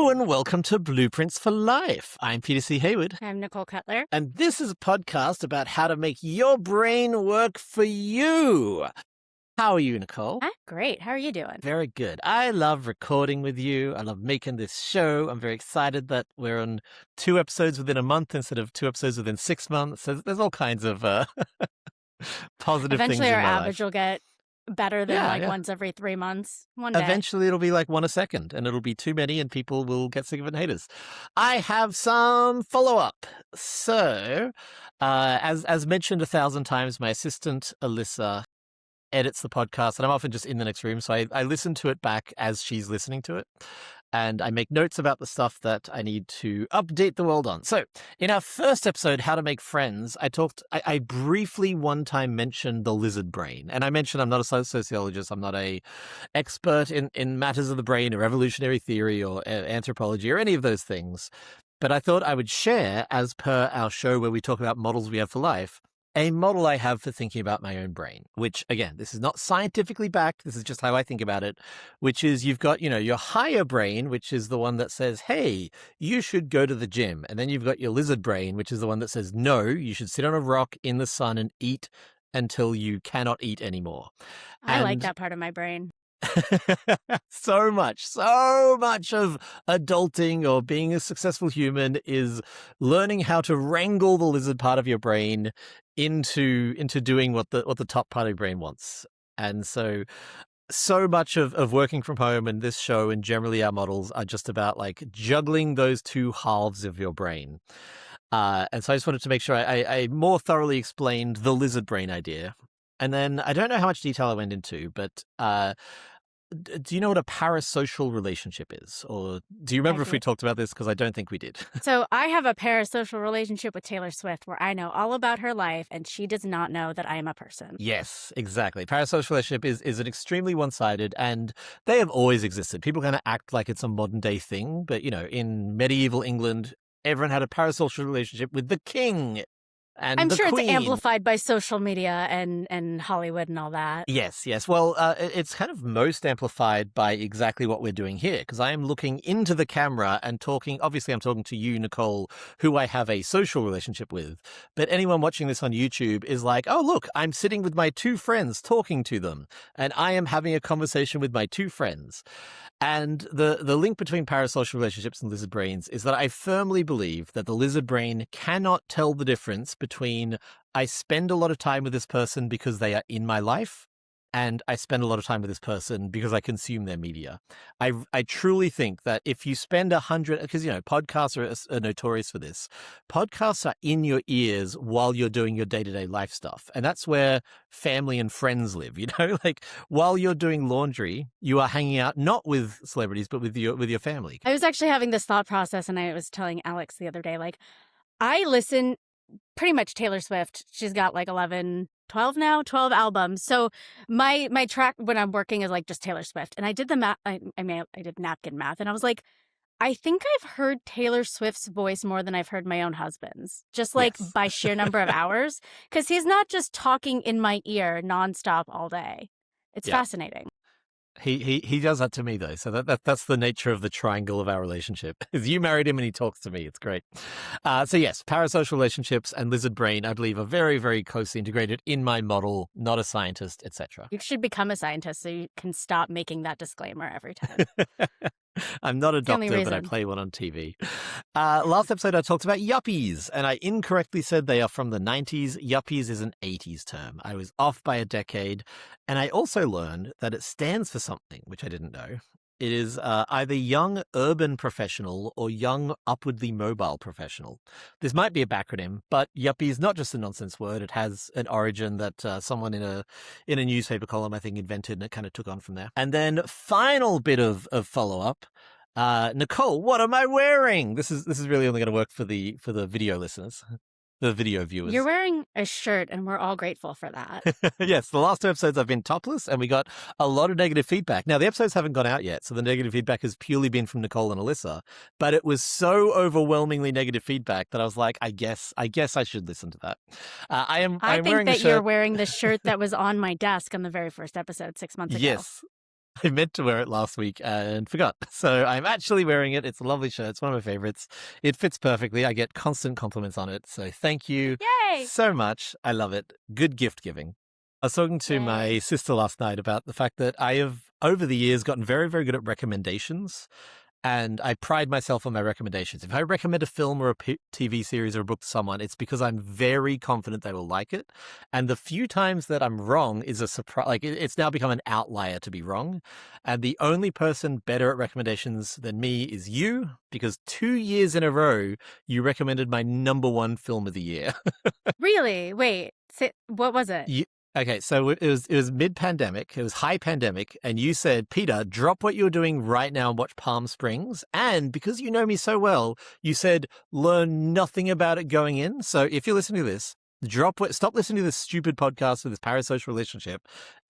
Hello and welcome to Blueprints for Life. I'm Peter C. Hayward. I'm Nicole Cutler. And this is a podcast about how to make your brain work for you. How are you, Nicole? I'm great. How are you doing? Very good. I love recording with you. I love making this show. I'm very excited that we're on 2 episodes within a month instead of 2 episodes within 6 months. So there's all kinds of positive things Eventually in our my average life. will get better than Yeah. once every 3 months. One day. Eventually it'll be like 1 a second and it'll be too many and people will get sick of it and hate us. I have some follow-up. So, as mentioned 1,000 times, my assistant, Alyssa, edits the podcast and I'm often just in the next room. So I listen to it back as she's listening to it. And I make notes about the stuff that I need to update the world on. So in our first episode, How to Make Friends, I briefly one time mentioned the lizard brain. And I mentioned I'm not a sociologist. I'm not a expert in matters of the brain or evolutionary theory or anthropology or any of those things. But I thought I would share, as per our show where we talk about models we have for life, a model I have for thinking about my own brain, which, again, this is not scientifically backed. This is just how I think about it, which is you've got, your higher brain, which is the one that says, hey, you should go to the gym. And then you've got your lizard brain, which is the one that says, no, you should sit on a rock in the sun and eat until you cannot eat anymore. I like that part of my brain. So much of adulting or being a successful human is learning how to wrangle the lizard part of your brain into doing what the top part of your brain wants. And so much of working from home and this show and generally our models are just about like juggling those two halves of your brain. And so I just wanted to make sure I more thoroughly explained the lizard brain idea. And then I don't know how much detail I went into, but do you know what a parasocial relationship is? Or do you remember if we talked about this? Because I don't think we did. So I have a parasocial relationship with Taylor Swift where I know all about her life and she does not know that I am a person. Yes, exactly. Parasocial relationship is an extremely one-sided, and they have always existed. People kind of act like it's a modern day thing, but in medieval England, everyone had a parasocial relationship with the king. And I'm the sure Queen. It's amplified by social media and Hollywood and all that. Yes. Well, it's kind of most amplified by exactly what we're doing here, because I am looking into the camera and talking. Obviously, I'm talking to you, Nicole, who I have a social relationship with. But anyone watching this on YouTube is like, oh, look, I'm sitting with my 2 friends talking to them, and I am having a conversation with my 2 friends. And the link between parasocial relationships and lizard brains is that I firmly believe that the lizard brain cannot tell the difference between I spend a lot of time with this person because they are in my life and I spend a lot of time with this person because I consume their media. I truly think that if you spend 100, because, podcasts are notorious for this. Podcasts are in your ears while you're doing your day-to-day life stuff. And that's where family and friends live, like while you're doing laundry, you are hanging out not with celebrities, but with your family. I was actually having this thought process and I was telling Alex the other day, like, I listen pretty much Taylor Swift. She's got like 12 albums. So my track when I'm working is like just Taylor Swift. And I did the math. I did napkin math. And I was like, I think I've heard Taylor Swift's voice more than I've heard my own husband's, just like Yes. by sheer number of hours. Because he's not just talking in my ear nonstop all day. It's fascinating. He does that to me though, so that's the nature of the triangle of our relationship. Is you married him and he talks to me. It's great. So yes, parasocial relationships and lizard brain, I believe, are very, very closely integrated in my model. Not a scientist, etc. You should become a scientist so you can stop making that disclaimer every time. I'm not a the only doctor, but I reason. play one on TV. Last episode, I talked about yuppies, and I incorrectly said they are from the 90s. Yuppies is an 80s term. I was off by a decade, and I also learned that it stands for something, which I didn't know. It is either young urban professional or young upwardly mobile professional. This might be a backronym, but yuppie is not just a nonsense word. It has an origin that someone in a newspaper column, I think, invented, and it kind of took on from there. And then final bit of follow-up. Nicole, what am I wearing? This is really only going to work for the video listeners. The video viewers. You're wearing a shirt, and we're all grateful for that. Yes, the last 2 episodes I've been topless, and we got a lot of negative feedback. Now, the episodes haven't gone out yet, so the negative feedback has purely been from Nicole and Alyssa. But it was so overwhelmingly negative feedback that I was like, I guess I should listen to that. I think wearing that a shirt. you're wearing the shirt that was on my desk on the very first episode 6 months ago. Yes. I meant to wear it last week and forgot. So I'm actually wearing it. It's a lovely shirt. It's one of my favorites. It fits perfectly. I get constant compliments on it. So thank you Yay! so much. I love it. Good gift giving. I was talking to my Yay. sister last night about the fact that I have, over the years, gotten very, very good at recommendations. And I pride myself on my recommendations. If I recommend a film or a TV series or a book to someone, it's because I'm very confident they will like it. And the few times that I'm wrong is a surprise. Like, it's now become an outlier to be wrong. And the only person better at recommendations than me is you, because 2 years in a row, you recommended my number one film of the year. Really? Wait. What was it? Okay, so it was mid-pandemic. It was high pandemic, and you said, Peter, drop what you're doing right now and watch Palm Springs. And because you know me so well, you said, learn nothing about it going in. So if you're listening to this, stop listening to this stupid podcast with this parasocial relationship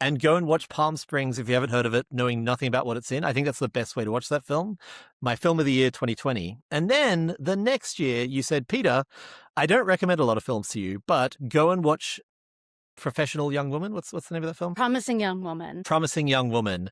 and go and watch Palm Springs if you haven't heard of it, knowing nothing about what it's in. I think that's the best way to watch that film. My film of the year, 2020. And then the next year, you said, Peter, I don't recommend a lot of films to you, but go and watch Professional Young Woman. What's the name of that film? Promising Young Woman. Promising Young Woman.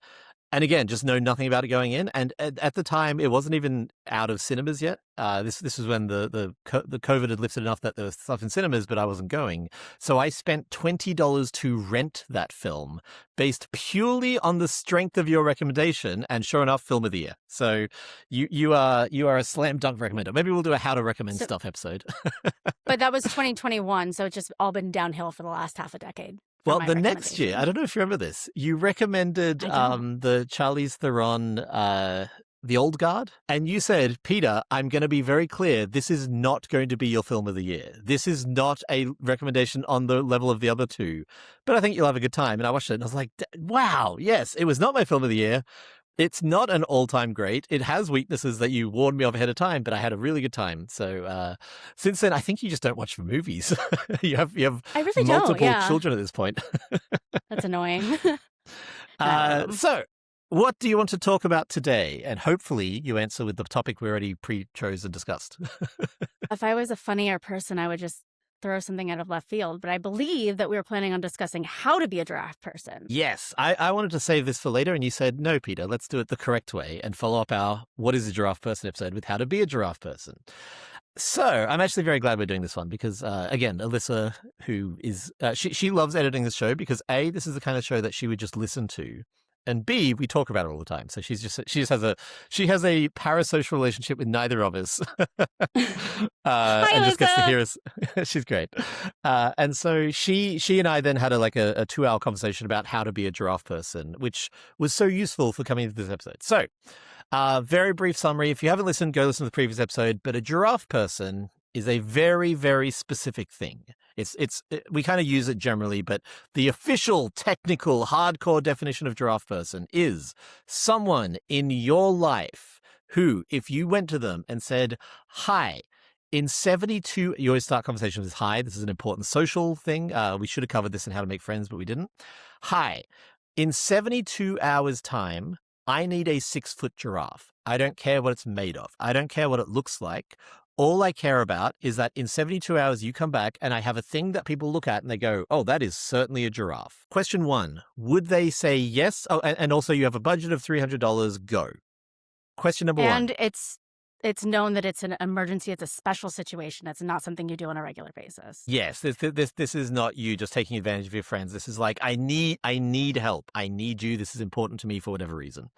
And again, just know nothing about it going in. And at the time, it wasn't even out of cinemas yet. This was when the COVID had lifted enough that there was stuff in cinemas, but I wasn't going. So I spent $20 to rent that film based purely on the strength of your recommendation. And sure enough, film of the year. So you are a slam dunk recommender. Maybe we'll do a how to recommend stuff episode. But that was 2021, so it's just all been downhill for the last half a decade. Well, the next year, I don't know if you remember this, you recommended the Charlize Theron, The Old Guard, and you said, Peter, I'm going to be very clear, this is not going to be your film of the year. This is not a recommendation on the level of the other two, but I think you'll have a good time. And I watched it and I was like, wow, yes, it was not my film of the year. It's not an all-time great. It has weaknesses that you warned me of ahead of time, but I had a really good time. So since then, I think you just don't watch movies. you have I really multiple don't, children at this point. That's annoying. So what do you want to talk about today? And hopefully you answer with the topic we already pre-chose and discussed. If I was a funnier person, I would just throw something out of left field, but I believe that we were planning on discussing how to be a giraffe person. Yes, I wanted to save this for later, and you said, no, Peter, let's do it the correct way and follow up our What is a Giraffe Person episode with how to be a giraffe person. So I'm actually very glad we're doing this one because, again, Alyssa, who is, she loves editing this show because A, this is the kind of show that she would just listen to. And B, we talk about it all the time. So she has a parasocial relationship with neither of us. Hi, and just gets to Alyssa. hear us. She's great. And so she and I then had a 2-hour conversation about how to be a giraffe person, which was so useful for coming into this episode. So very brief summary. If you haven't listened, go listen to the previous episode. But a giraffe person is a very, very specific thing. We kind of use it generally, but the official, technical, hardcore definition of giraffe person is someone in your life who, if you went to them and said, hi, in 72, you always start conversations with hi. This is an important social thing. We should have covered this in how to make friends, but we didn't. Hi, in 72 hours time, I need a 6-foot giraffe. I don't care what it's made of. I don't care what it looks like. All I care about is that in 72 hours, you come back and I have a thing that people look at and they go, oh, that is certainly a giraffe. Question 1, would they say yes? Oh, and also you have a budget of $300, go. Question number 1. And it's known that it's an emergency. It's a special situation. It's not something you do on a regular basis. Yes, this is not you just taking advantage of your friends. This is like, I need help. I need you. This is important to me for whatever reason.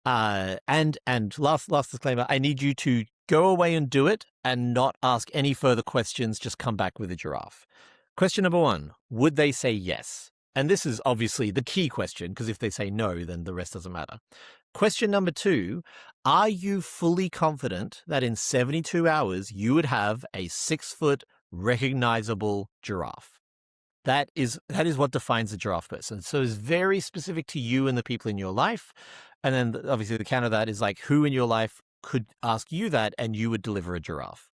And last disclaimer, I need you to go away and do it and not ask any further questions. Just come back with a giraffe. Question number 1, would they say yes? And this is obviously the key question, because if they say no, then the rest doesn't matter. Question number 2, are you fully confident that in 72 hours you would have a 6-foot recognizable giraffe? That is what defines a giraffe person. So it's very specific to you and the people in your life. And then obviously the counter of that is like who in your life could ask you that and you would deliver a giraffe.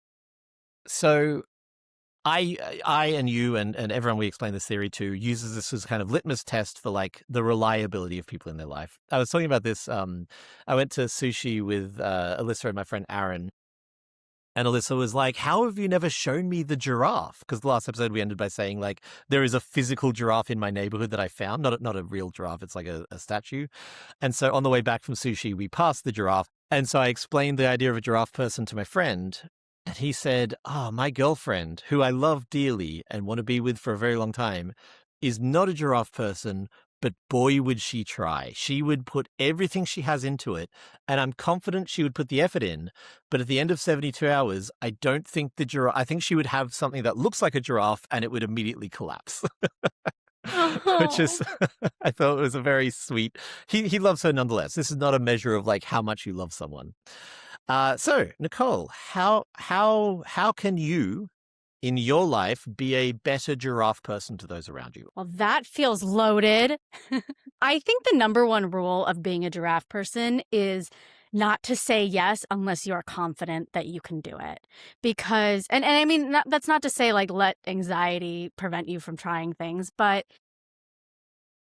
So I and you and everyone we explain this theory to uses this as a kind of litmus test for like the reliability of people in their life. I was talking about this. I went to sushi with Alyssa and my friend Aaron. And Alyssa was like, how have you never shown me the giraffe? Because the last episode we ended by saying, like, there is a physical giraffe in my neighborhood that I found, not a real giraffe. It's like a statue. And so on the way back from sushi, we passed the giraffe. And so I explained the idea of a giraffe person to my friend. And he said, my girlfriend, who I love dearly and want to be with for a very long time, is not a giraffe person, but boy, would she try. She would put everything she has into it, and I'm confident she would put the effort in. But at the end of 72 hours, I don't think I think she would have something that looks like a giraffe and it would immediately collapse. Which is, I thought it was a very sweet, he loves her nonetheless. This is not a measure of like how much you love someone. So Nicole, how can you in your life be a better giraffe person to those around you? Well, that feels loaded. I think the number one rule of being a giraffe person is not to say yes unless you are confident that you can do it. Because, and I mean, that's not to say like let anxiety prevent you from trying things, but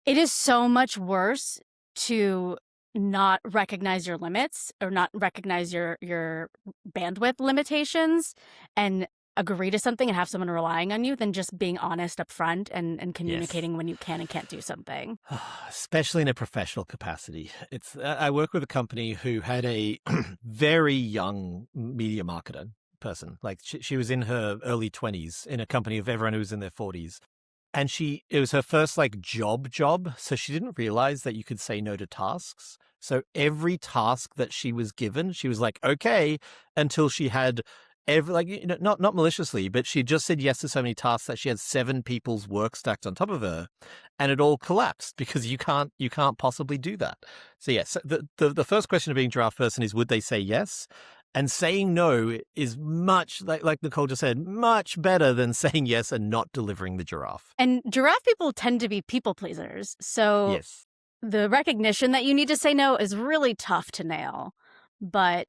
it is so much worse to not recognize your limits or not recognize your bandwidth limitations and agree to something and have someone relying on you than just being honest up front and communicating when you can and can't do something. Especially in a professional capacity. I work with a company who had a very young media marketer person. Like she was in her early 20s in a company of everyone who was in their 40s. And it was her first like job. So she didn't realize that you could say no to tasks. So every task that she was given, she was like, okay, until she had not maliciously, but she just said yes to so many tasks that she had 7 people's work stacked on top of her, and it all collapsed because you can't possibly do that. So yes, the first question of being a giraffe person is, would they say yes? And saying no is much, like Nicole just said, much better than saying yes and not delivering the giraffe. And giraffe people tend to be people pleasers. So yes, the recognition that you need to say no is really tough to nail. But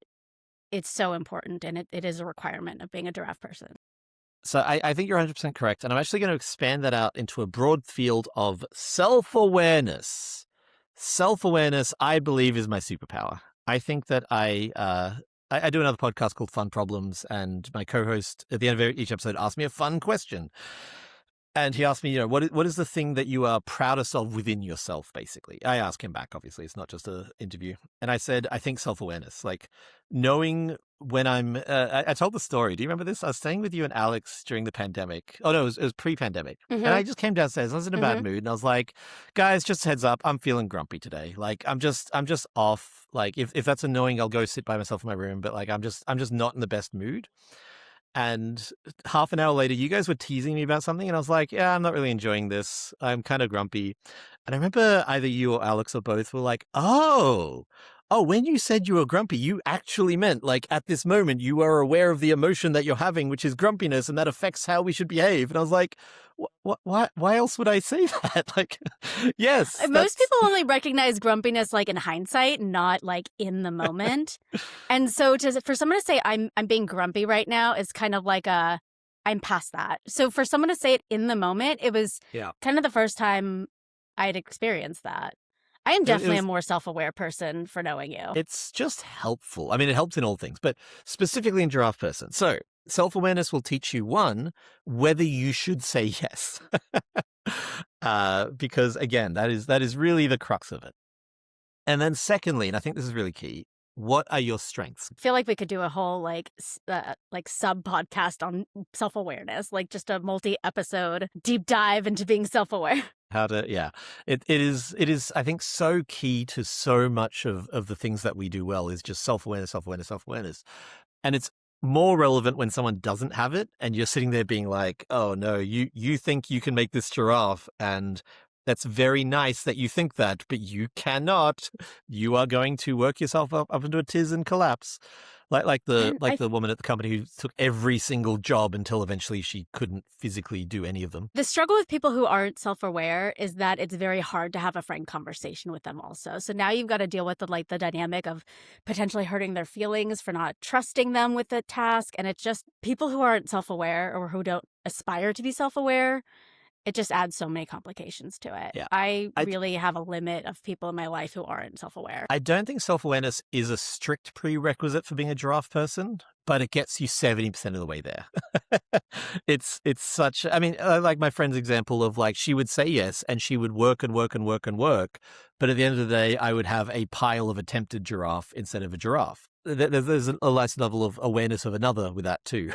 it's so important, and it is a requirement of being a giraffe person. So I think you're 100% correct. And I'm actually going to expand that out into a broad field of self-awareness. Self-awareness, I believe, is my superpower. I think that I do another podcast called Fun Problems, and my co-host at the end of each episode asked me a fun question. And he asked me, what is the thing that you are proudest of within yourself, basically? I asked him back, obviously. It's not just an interview. And I said, I think self-awareness, like knowing when I'm, I told the story. Do you remember this? I was staying with you and Alex during the pandemic. Oh, no, it was pre-pandemic. Mm-hmm. And I just came downstairs. I was in a bad mood. And I was like, guys, just a heads up. I'm feeling grumpy today. Like, I'm just off. Like, if that's annoying, I'll go sit by myself in my room. But like, I'm just not in the best mood. And half an hour later, you guys were teasing me about something. And I was like, yeah, I'm not really enjoying this. I'm kind of grumpy. And I remember either you or Alex or both were like, oh, when you said you were grumpy, you actually meant like at this moment, you are aware of the emotion that you're having, which is grumpiness, and that affects how we should behave. And I was like, why else would I say that? Like, yes. Most people only recognize grumpiness like in hindsight, not like in the moment. And so for someone to say I'm being grumpy right now is kind of like I'm past that. So for someone to say it in the moment, it was kind of the first time I'd experienced that. I am definitely a more self-aware person for knowing you. It's just helpful. I mean, it helps in all things, but specifically in Giraffe Person. So self-awareness will teach you, one, whether you should say yes. Because again, that is really the crux of it. And then secondly, and I think this is really key, what are your strengths? I feel like we could do a whole like sub podcast on self-awareness, like just a multi-episode deep dive into being self-aware. It is, I think, so key to so much of the things that we do well is just self-awareness. And it's more relevant when someone doesn't have it and you're sitting there being like, oh no, you think you can make this giraffe, and that's very nice that you think that, but you cannot. You are going to work yourself up into a tiz and collapse. Like the woman at the company who took every single job until eventually she couldn't physically do any of them. The struggle with people who aren't self-aware is that it's very hard to have a frank conversation with them also. So now you've got to deal with the dynamic of potentially hurting their feelings for not trusting them with the task. And it's just people who aren't self-aware or who don't aspire to be self-aware. It just adds so many complications to it. Yeah. I really have a limit of people in my life who aren't self-aware. I don't think self-awareness is a strict prerequisite for being a giraffe person, but it gets you 70% of the way there. It's such, I mean, like my friend's example of like, she would say yes and she would work and work and work and work. But at the end of the day, I would have a pile of attempted giraffe instead of a giraffe. There's a nice level of awareness of another with that too.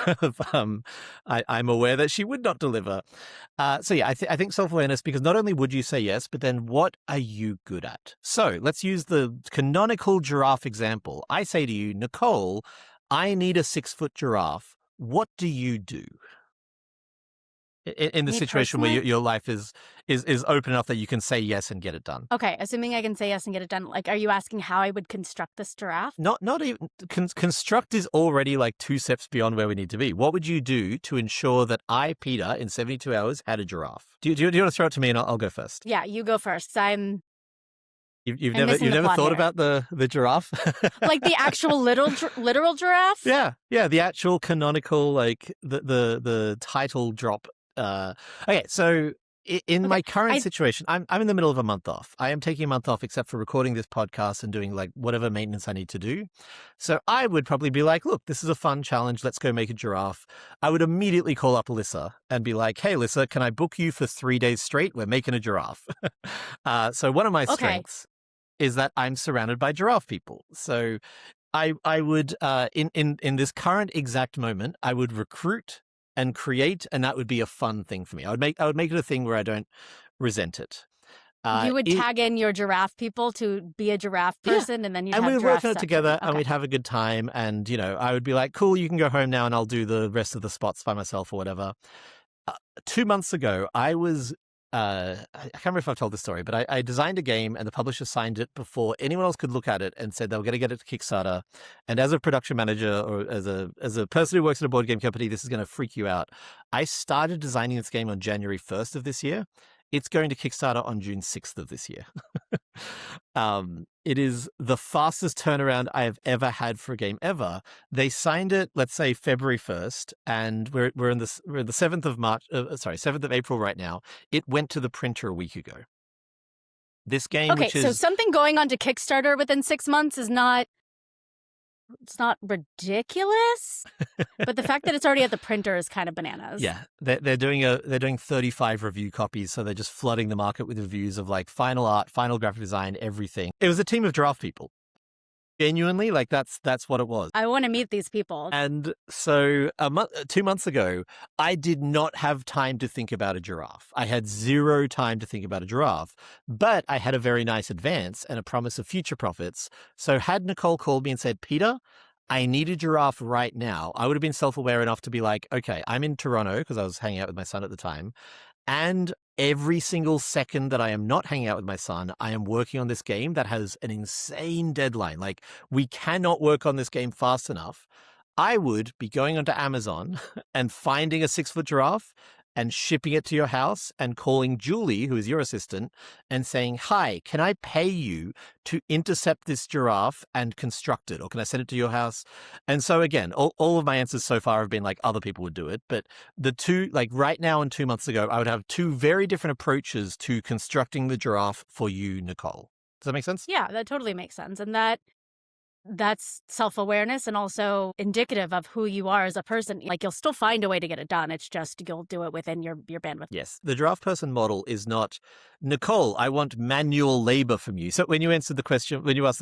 I'm aware that she would not deliver. So yeah, I think self-awareness, because not only would you say yes, but then what are you good at? So let's use the canonical giraffe example. I say to you, Nicole, I need a 6-foot giraffe. What do you do? In the Me situation where personally? your life is open enough that you can say yes and get it done. Okay, assuming I can say yes and get it done. Like, are you asking how I would construct this giraffe? Not even construct is already like 2 steps beyond where we need to be. What would you do to ensure that I, Peter, in 72 hours had a giraffe? Do you want to throw it to me and I'll go first? Yeah, you go first. I'm You've I'm missing the never plot thought here. about the giraffe? Like the actual literal giraffe? Yeah, the actual canonical, like the title drop. Okay, so in my current situation, I'm in the middle of a month off. I am taking a month off except for recording this podcast and doing like whatever maintenance I need to do. So I would probably be like, look, this is a fun challenge. Let's go make a giraffe. I would immediately call up Alyssa and be like, hey, Alyssa, can I book you for 3 days straight? We're making a giraffe. So one of my strengths is that I'm surrounded by giraffe people. So I would in this current exact moment, I would recruit and create, and that would be a fun thing for me. I would make it a thing where I don't resent it. You would tag in your giraffe people to be a giraffe person, and then you'd have we would giraffe work on it stuff together, to do. and we'd have a good time. And I would be like, "Cool, you can go home now, and I'll do the rest of the spots by myself or whatever." 2 months ago, I was. I can't remember if I've told this story, but I designed a game and the publisher signed it before anyone else could look at it and said they were going to get it to Kickstarter. And as a production manager or as a person who works at a board game company, this is going to freak you out. I started designing this game on January 1st of this year. It's going to Kickstarter on June 6th of this year. It is the fastest turnaround I have ever had for a game ever. They signed it, let's say February 1st, and we're in the 7th of March. 7th of April right now. It went to the printer a week ago. This game, Okay, so something going on to Kickstarter within 6 months is not. It's not ridiculous, but the fact that it's already at the printer is kind of bananas. Yeah, they're doing 35 review copies, so they're just flooding the market with reviews of like final art, final graphic design, everything. It was a team of giraffe people. Genuinely, like that's what it was. I want to meet these people. And so 2 months ago, I did not have time to think about a giraffe. I had zero time to think about a giraffe, but I had a very nice advance and a promise of future profits. So had Nicole called me and said, Peter, I need a giraffe right now, I would have been self-aware enough to be like, okay, I'm in Toronto because I was hanging out with my son at the time. And every single second that I am not hanging out with my son, I am working on this game that has an insane deadline. Like, we cannot work on this game fast enough. I would be going onto Amazon and finding a 6-foot giraffe and shipping it to your house and calling Julie, who is your assistant, and saying, hi, can I pay you to intercept this giraffe and construct it? Or can I send it to your house? And so again, all of my answers so far have been like other people would do it. But the two, like right now and 2 months ago, I would have 2 very different approaches to constructing the giraffe for you, Nicole. Does that make sense? Yeah, that totally makes sense. And that's self-awareness and also indicative of who you are as a person. Like, you'll still find a way to get it done. It's just you'll do it within your bandwidth. Yes. The Giraffe Person model is not, Nicole, I want manual labor from you. So when you asked the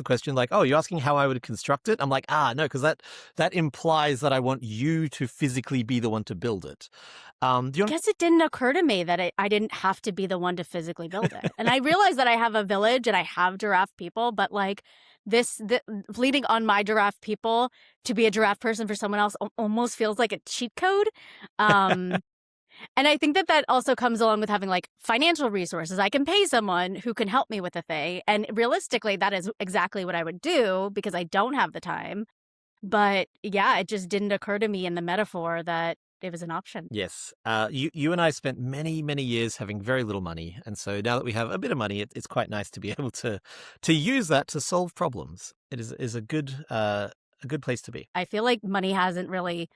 question like, oh, you're asking how I would construct it? I'm like, no, because that implies that I want you to physically be the one to build it. I guess it didn't occur to me that I didn't have to be the one to physically build it. And I realized that I have a village and I have giraffe people, but like leading on my giraffe people to be a giraffe person for someone else almost feels like a cheat code. And I think that also comes along with having like financial resources. I can pay someone who can help me with a thing. And realistically, that is exactly what I would do because I don't have the time. But yeah, it just didn't occur to me in the metaphor that it was an option. Yes. You and I spent many, many years having very little money. And so now that we have a bit of money, it's quite nice to be able to use that to solve problems. It is a good place to be. I feel like money hasn't really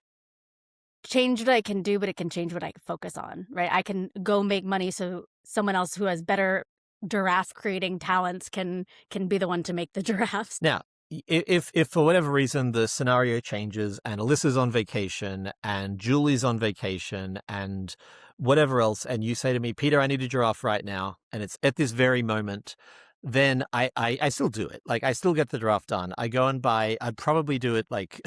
changed what I can do, but it can change what I focus on, right? I can go make money so someone else who has better giraffe creating talents can be the one to make the giraffes. Now, if for whatever reason the scenario changes and Alyssa's on vacation and Julie's on vacation and whatever else, and you say to me, Peter, I need a giraffe right now, and it's at this very moment, then I still do it. Like, I still get the giraffe done. I go and buy, I'd probably do it like,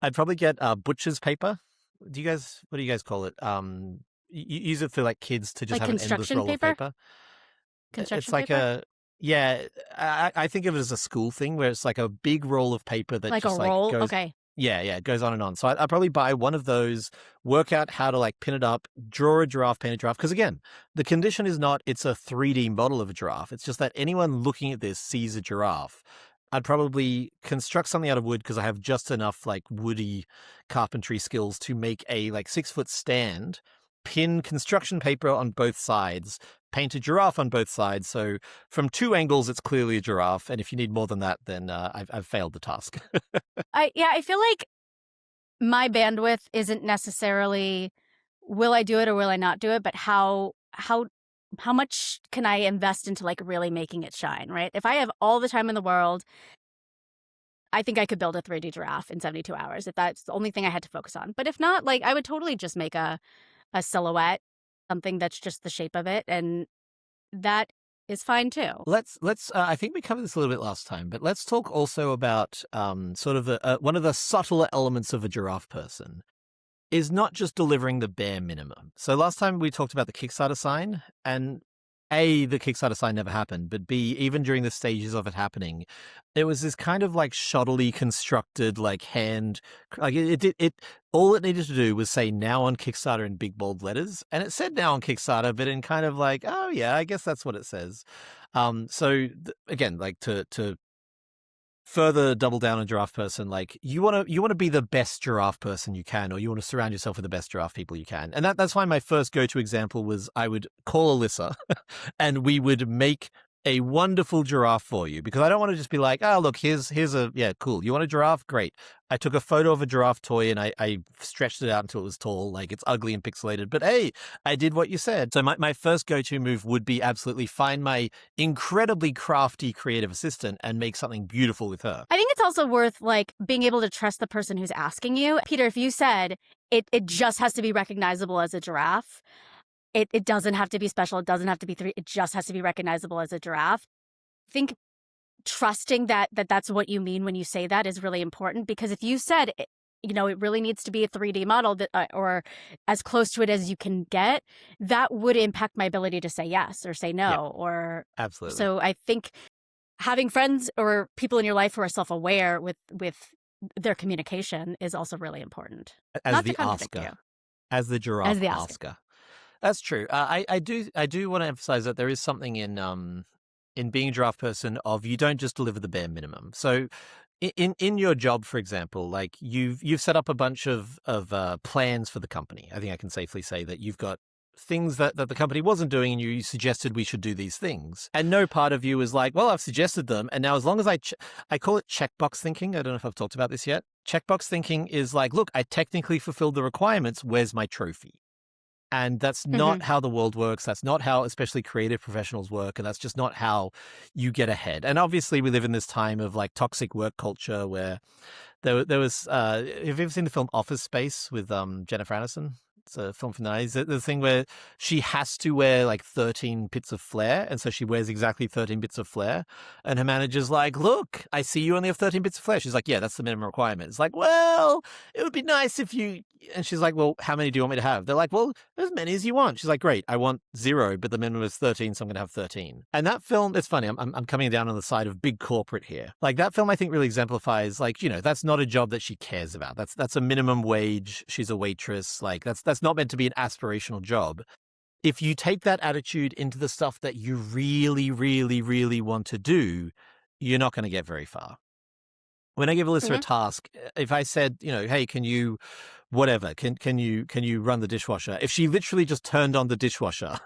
I'd probably get butcher's paper. What do you guys call it? You use it for like kids to just Like have an endless construction roll of paper? paper. It's Construction like paper? yeah, I think of it as a school thing where it's like a big roll of paper that Like a just like roll? goes, Okay. yeah, it goes on and on. So I'd probably buy one of those, work out how to like pin it up, draw a giraffe, paint a giraffe. Because again, the condition is not it's a 3D model of a giraffe. It's just that anyone looking at this sees a giraffe. I'd probably construct something out of wood because I have just enough like woody carpentry skills to make a like 6-foot stand, pin construction paper on both sides, paint a giraffe on both sides. So from 2 angles, it's clearly a giraffe. And if you need more than that, then I've failed the task. I feel like my bandwidth isn't necessarily will I do it or will I not do it, but how much can I invest into like really making it shine, right? If I have all the time in the world, I think I could build a 3D giraffe in 72 hours if that's the only thing I had to focus on. But if not, like I would totally just make a silhouette, something that's just the shape of it, and that is fine too. Let's I think we covered this a little bit last time, but let's talk also about sort of one of the subtler elements of a giraffe person is not just delivering the bare minimum. So last time we talked about the Kickstarter sign, and A, the Kickstarter sign never happened, but B, even during the stages of it happening, it was this kind of like shoddily constructed like hand, like it all it needed to do was say now on Kickstarter in big bold letters, and it said now on Kickstarter, but in kind of like, oh yeah, I guess that's what it says. Again, like to further double down on Giraffe Person, like you want to be the best giraffe person you can, or you want to surround yourself with the best giraffe people you can. And that's why my first go-to example was I would call Alyssa and we would make a wonderful giraffe for you, because I don't want to just be like, oh, look, here's a, yeah, cool. You want a giraffe? Great. I took a photo of a giraffe toy and I stretched it out until it was tall. Like, it's ugly and pixelated, but hey, I did what you said. So my first go-to move would be absolutely find my incredibly crafty creative assistant and make something beautiful with her. I think it's also worth like being able to trust the person who's asking you. Peter, if you said it just has to be recognizable as a giraffe, it doesn't have to be special, it doesn't have to be 3, it just has to be recognizable as a giraffe. I think trusting that's what you mean when you say that is really important, because if you said, you know, it really needs to be a 3D model that, or as close to it as you can get, that would impact my ability to say yes or say no. Yeah, or absolutely. So I think having friends or people in your life who are self-aware with their communication is also really important. As Not the to contradict asker, you. as the giraffe As the asker. asker. That's true. I do want to emphasize that there is something in being a giraffe person of you don't just deliver the bare minimum. So in your job, for example, like you've set up a bunch of plans for the company. I think I can safely say that you've got things that the company wasn't doing and you suggested we should do these things. And no part of you is like, well, I've suggested them, and now as long as I call it checkbox thinking. I don't know if I've talked about this yet. Checkbox thinking is like, look, I technically fulfilled the requirements. Where's my trophy? And that's not how the world works. That's not how especially creative professionals work. And that's just not how you get ahead. And obviously we live in this time of like toxic work culture where there was, have you ever seen the film Office Space with Jennifer Aniston? It's a film from the 90s. The thing where she has to wear like 13 bits of flair. And so she wears exactly 13 bits of flair. And her manager's like, look, I see you only have 13 bits of flair. She's like, yeah, that's the minimum requirement. It's like, well, it would be nice if you... And she's like, well, how many do you want me to have? They're like, well, as many as you want. She's like, great, I want 0, but the minimum is 13, so I'm going to have 13. And that film, it's funny, I'm coming down on the side of big corporate here. Like that film, I think really exemplifies, like, you know, that's not a job that she cares about. That's a minimum wage. She's a waitress. Like that's not meant to be an aspirational job. If you take that attitude into the stuff that you really, really, really want to do, you're not going to get very far. When I give Alyssa a task, if I said, you know, hey, can you, whatever, can you run the dishwasher? If she literally just turned on the dishwasher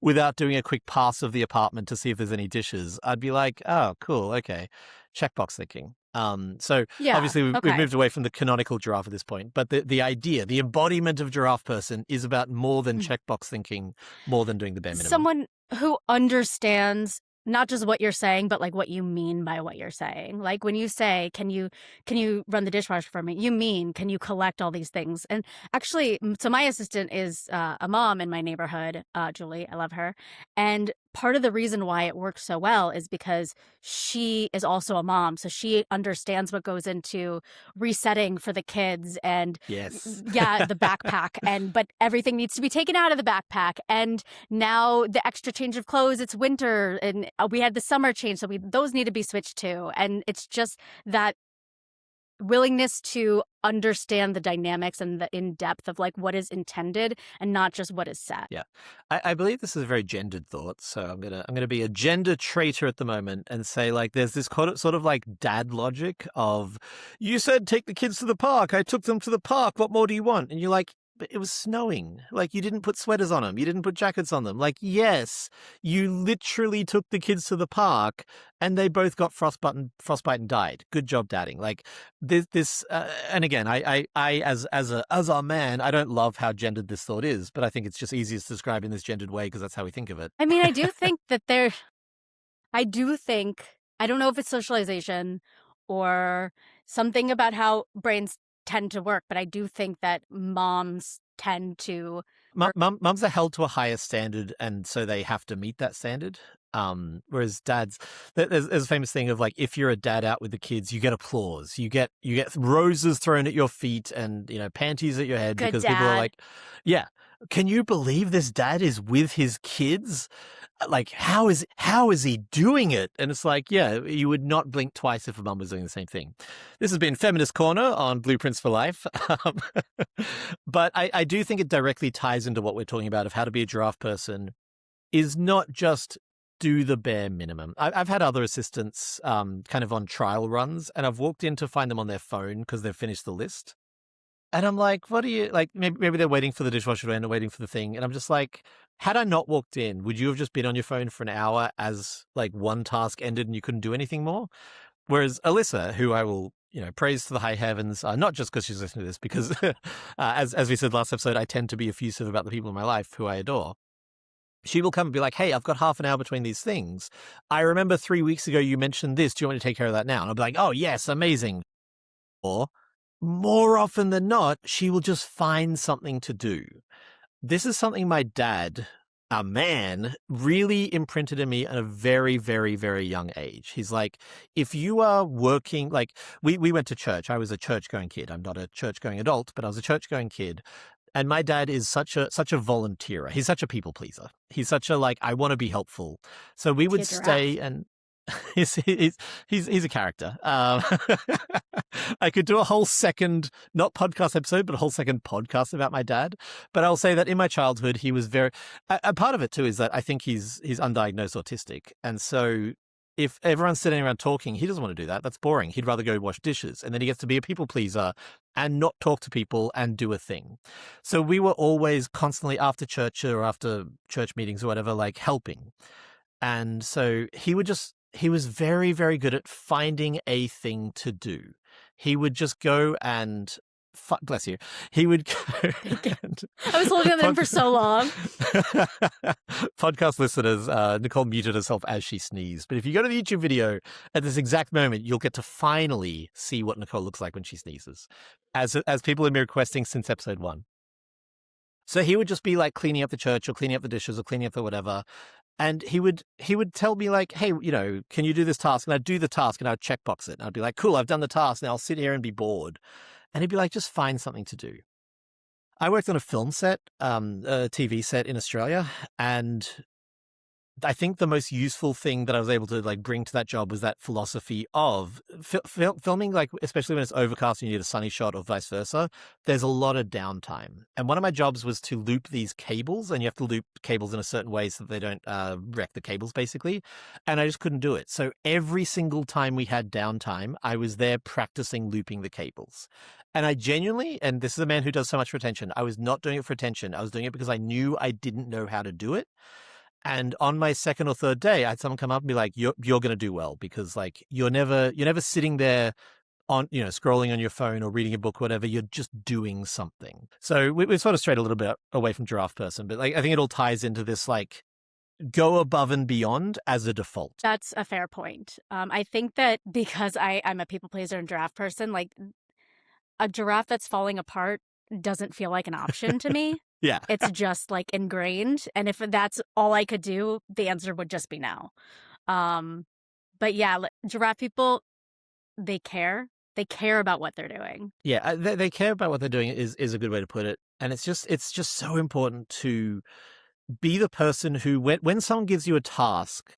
without doing a quick pass of the apartment to see if there's any dishes, I'd be like, oh, cool, okay, checkbox thinking. Obviously we've moved away from the canonical giraffe at this point, but the idea, the embodiment of giraffe person is about more than checkbox thinking, more than doing the bare minimum. Someone who understands not just what you're saying, but like what you mean by what you're saying. Like when you say, can you run the dishwasher for me? You mean, can you collect all these things? And actually, so my assistant is a mom in my neighborhood, Julie. I love her. And part of the reason why it works so well is because she is also a mom. So she understands what goes into resetting for the kids and Yes. yeah, the backpack. But everything needs to be taken out of the backpack. And now the extra change of clothes, it's winter and we had the summer change. So those need to be switched too. And it's just that willingness to understand the dynamics and the in-depth of like what is intended and not just what is said. Yeah. I believe this is a very gendered thought. So I'm gonna be a gender traitor at the moment and say like there's this sort of like dad logic of you said take the kids to the park. I took them to the park. What more do you want? And you're like, but it was snowing. Like you didn't put sweaters on them. You didn't put jackets on them. Like, yes, you literally took the kids to the park and they both got frostbite and died. Good job dadding. Like this and again, I as a man, I don't love how gendered this thought is, but I think it's just easiest to describe in this gendered way because that's how we think of it. I mean, I do think that I do think, I don't know if it's socialization or something about how brains tend to work, but I do think that moms tend to Mums are held to a higher standard, and so they have to meet that standard. Whereas dads, there's a famous thing of like, if you're a dad out with the kids, you get applause, you get roses thrown at your feet, and panties at your head Good because people are dad. like, yeah, can you believe this dad is with his kids? Like, how is he doing it? And it's like, yeah, you would not blink twice if a mum was doing the same thing. This has been Feminist Corner on Blueprints for Life. But I do think it directly ties into what we're talking about of how to be a giraffe person is not just do the bare minimum. I've had other assistants kind of on trial runs, and I've walked in to find them on their phone because they've finished the list. And I'm like, what are you, like, maybe they're waiting for the dishwasher to end or waiting for the thing. And I'm just like, had I not walked in, would you have just been on your phone for an hour as like one task ended and you couldn't do anything more? Whereas Alyssa, who I will, praise to the high heavens, not just because she's listening to this, because as we said last episode, I tend to be effusive about the people in my life who I adore. She will come and be like, hey, I've got half an hour between these things. I remember 3 weeks ago you mentioned this. Do you want me to take care of that now? And I'll be like, oh, yes, amazing. Or more often than not, she will just find something to do. This is something my dad, a man, really imprinted in me at a very, very, very young age. He's like, if you are working, like we went to church. I was a church-going kid. I'm not a church-going adult, but I was a church-going kid. And my dad is such a volunteerer. He's such a people pleaser. He's such a like, I want to be helpful. So we would stay and he's a character. I could do a whole second, not podcast episode, but a whole second podcast about my dad. But I'll say that in my childhood, he was very. A part of it too is that I think he's undiagnosed autistic, and so if everyone's sitting around talking, he doesn't want to do that. That's boring. He'd rather go wash dishes, and then he gets to be a people pleaser and not talk to people and do a thing. So we were always constantly after church or after church meetings or whatever, like helping. And so he was very, very good at finding a thing to do. He would just go and bless you. He would go. I was holding them in for so long. Podcast listeners, Nicole muted herself as she sneezed. But if you go to the YouTube video at this exact moment, you'll get to finally see what Nicole looks like when she sneezes, as people have been requesting since episode 1. So he would just be like cleaning up the church or cleaning up the dishes or cleaning up the whatever. And he would tell me like, hey, can you do this task? And I'd do the task and I'd checkbox it. And I'd be like, cool, I've done the task. Now I'll sit here and be bored. And he'd be like, just find something to do. I worked on a film set, a TV set in Australia. And I think the most useful thing that I was able to like bring to that job was that philosophy of filming, like especially when it's overcast and you need a sunny shot or vice versa. There's a lot of downtime, and one of my jobs was to loop these cables, and you have to loop cables in a certain way so that they don't wreck the cables, basically. And I just couldn't do it. So every single time we had downtime, I was there practicing looping the cables. And I genuinely, and this is a man who does so much for attention, I was not doing it for attention. I was doing it because I knew I didn't know how to do it. And on my second or third day, I had someone come up and be like, you're going to do well, because like you're never sitting there on, scrolling on your phone or reading a book, or whatever. You're just doing something. So we've sort of strayed a little bit away from Giraffe Person, but like, I think it all ties into this, like, go above and beyond as a default. That's a fair point. I think that because I'm a people pleaser and giraffe person, like a giraffe that's falling apart doesn't feel like an option to me. Yeah. It's just like ingrained. And if that's all I could do, the answer would just be no. But yeah, giraffe people, they care. They care about what they're doing. Yeah, they care about what they're doing is a good way to put it. And it's just so important to be the person who, when someone gives you a task,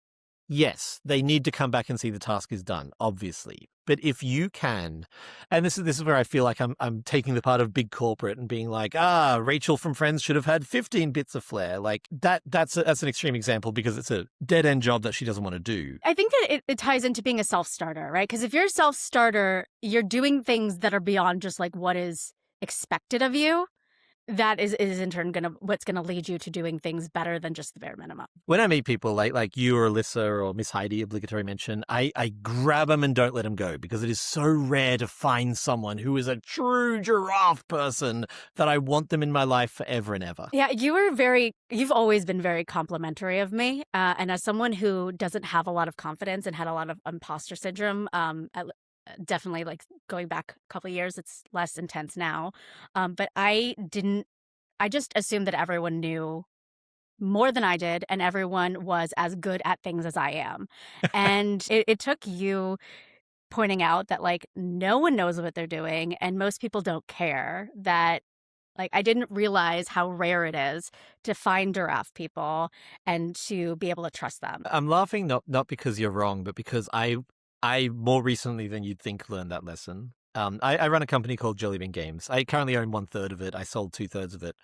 yes, they need to come back and see the task is done, obviously. But if you can, and this is where I feel like I'm taking the part of big corporate and being like, Rachel from Friends should have had 15 bits of flair. Like that's an extreme example because it's a dead end job that she doesn't want to do. I think that it ties into being a self-starter, right? Because if you're a self-starter, you're doing things that are beyond just like what is expected of you. That is in turn what's gonna lead you to doing things better than just the bare minimum. When I meet people like you or Alyssa or Miss Heidi, obligatory mention, I grab them and don't let them go because it is so rare to find someone who is a true giraffe person that I want them in my life forever and ever. Yeah, you've always been very complimentary of me. And as someone who doesn't have a lot of confidence and had a lot of imposter syndrome, definitely like going back a couple of years, it's less intense now. But I just assumed that everyone knew more than I did and everyone was as good at things as I am. And it took you pointing out that like no one knows what they're doing and most people don't care, that like I didn't realize how rare it is to find giraffe people and to be able to trust them. I'm laughing not because you're wrong, but because I more recently than you'd think learned that lesson. I run a company called Jellybean Games. I currently own 1/3 of it. I sold 2/3 of it.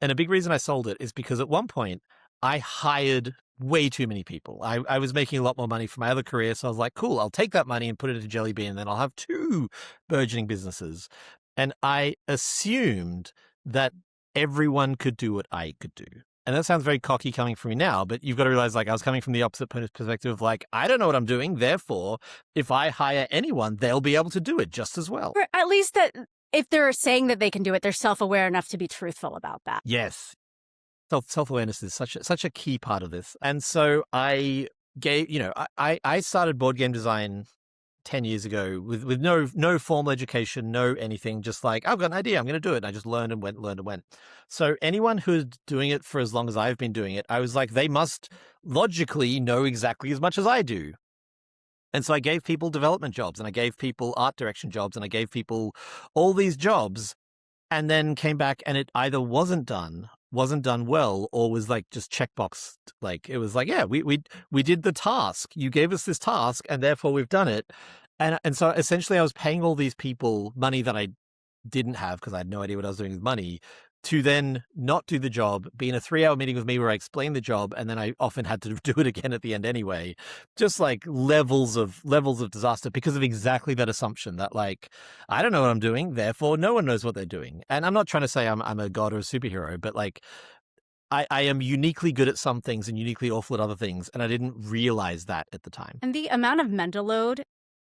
And a big reason I sold it is because at one point I hired way too many people. I was making a lot more money from my other career. So I was like, cool, I'll take that money and put it into Jellybean and then I'll have 2 burgeoning businesses. And I assumed that everyone could do what I could do. And that sounds very cocky coming from me now, but you've got to realize like I was coming from the opposite perspective of like, I don't know what I'm doing. Therefore, if I hire anyone, they'll be able to do it just as well. Or at least that if they're saying that they can do it, they're self-aware enough to be truthful about that. Yes. Self-awareness is such a key part of this. And so I started board game design 10 years ago with no formal education, no anything, just like, I've got an idea, I'm going to do it. And I just learned and went. So anyone who's doing it for as long as I've been doing it, I was like, they must logically know exactly as much as I do. And so I gave people development jobs and I gave people art direction jobs and I gave people all these jobs and then came back and it either wasn't done well or was like just checkboxed. Like it was like, yeah, we did the task. You gave us this task and therefore we've done it. And so essentially I was paying all these people money that I didn't have because I had no idea what I was doing with money to then not do the job, be in a 3-hour meeting with me where I explained the job. And then I often had to do it again at the end anyway, just like levels of disaster because of exactly that assumption that like, I don't know what I'm doing. Therefore no one knows what they're doing. And I'm not trying to say I'm a god or a superhero, but like I am uniquely good at some things and uniquely awful at other things. And I didn't realize that at the time. And the amount of mental load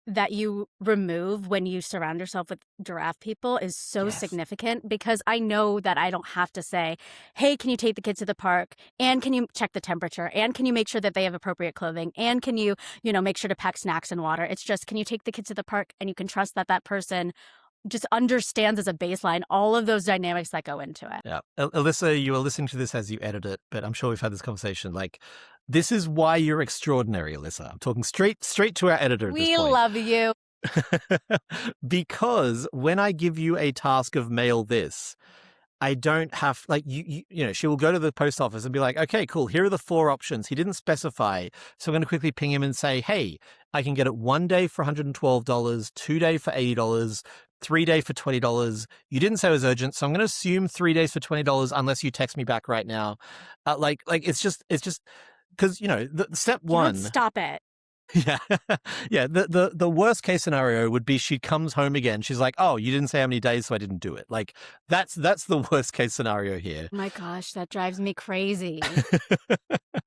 that you remove when you surround yourself with giraffe people is so significant because I know that I don't have to say, hey, can you take the kids to the park? And can you check the temperature? And can you make sure that they have appropriate clothing? And can you, make sure to pack snacks and water? It's just, can you take the kids to the park? And you can trust that that person just understands as a baseline all of those dynamics that go into it. Yeah. Alyssa, you are listening to this as you edit it, but I'm sure we've had this conversation. Like, this is why you're extraordinary, Alyssa. I'm talking straight to our editor at this point. We love you. Because when I give you a task of mail this, I don't have, like, she will go to the post office and be like, okay, cool, here are the 4 options. He didn't specify. So I'm going to quickly ping him and say, hey, I can get it 1 day for $112, 2 day for $80, 3 day for $20. You didn't say it was urgent. So I'm going to assume 3 days for $20 unless you text me back right now. It's just because, the step one. Stop it. Yeah. Yeah. The worst case scenario would be she comes home again. She's like, oh, you didn't say how many days, so I didn't do it. Like that's the worst case scenario here. My gosh, that drives me crazy.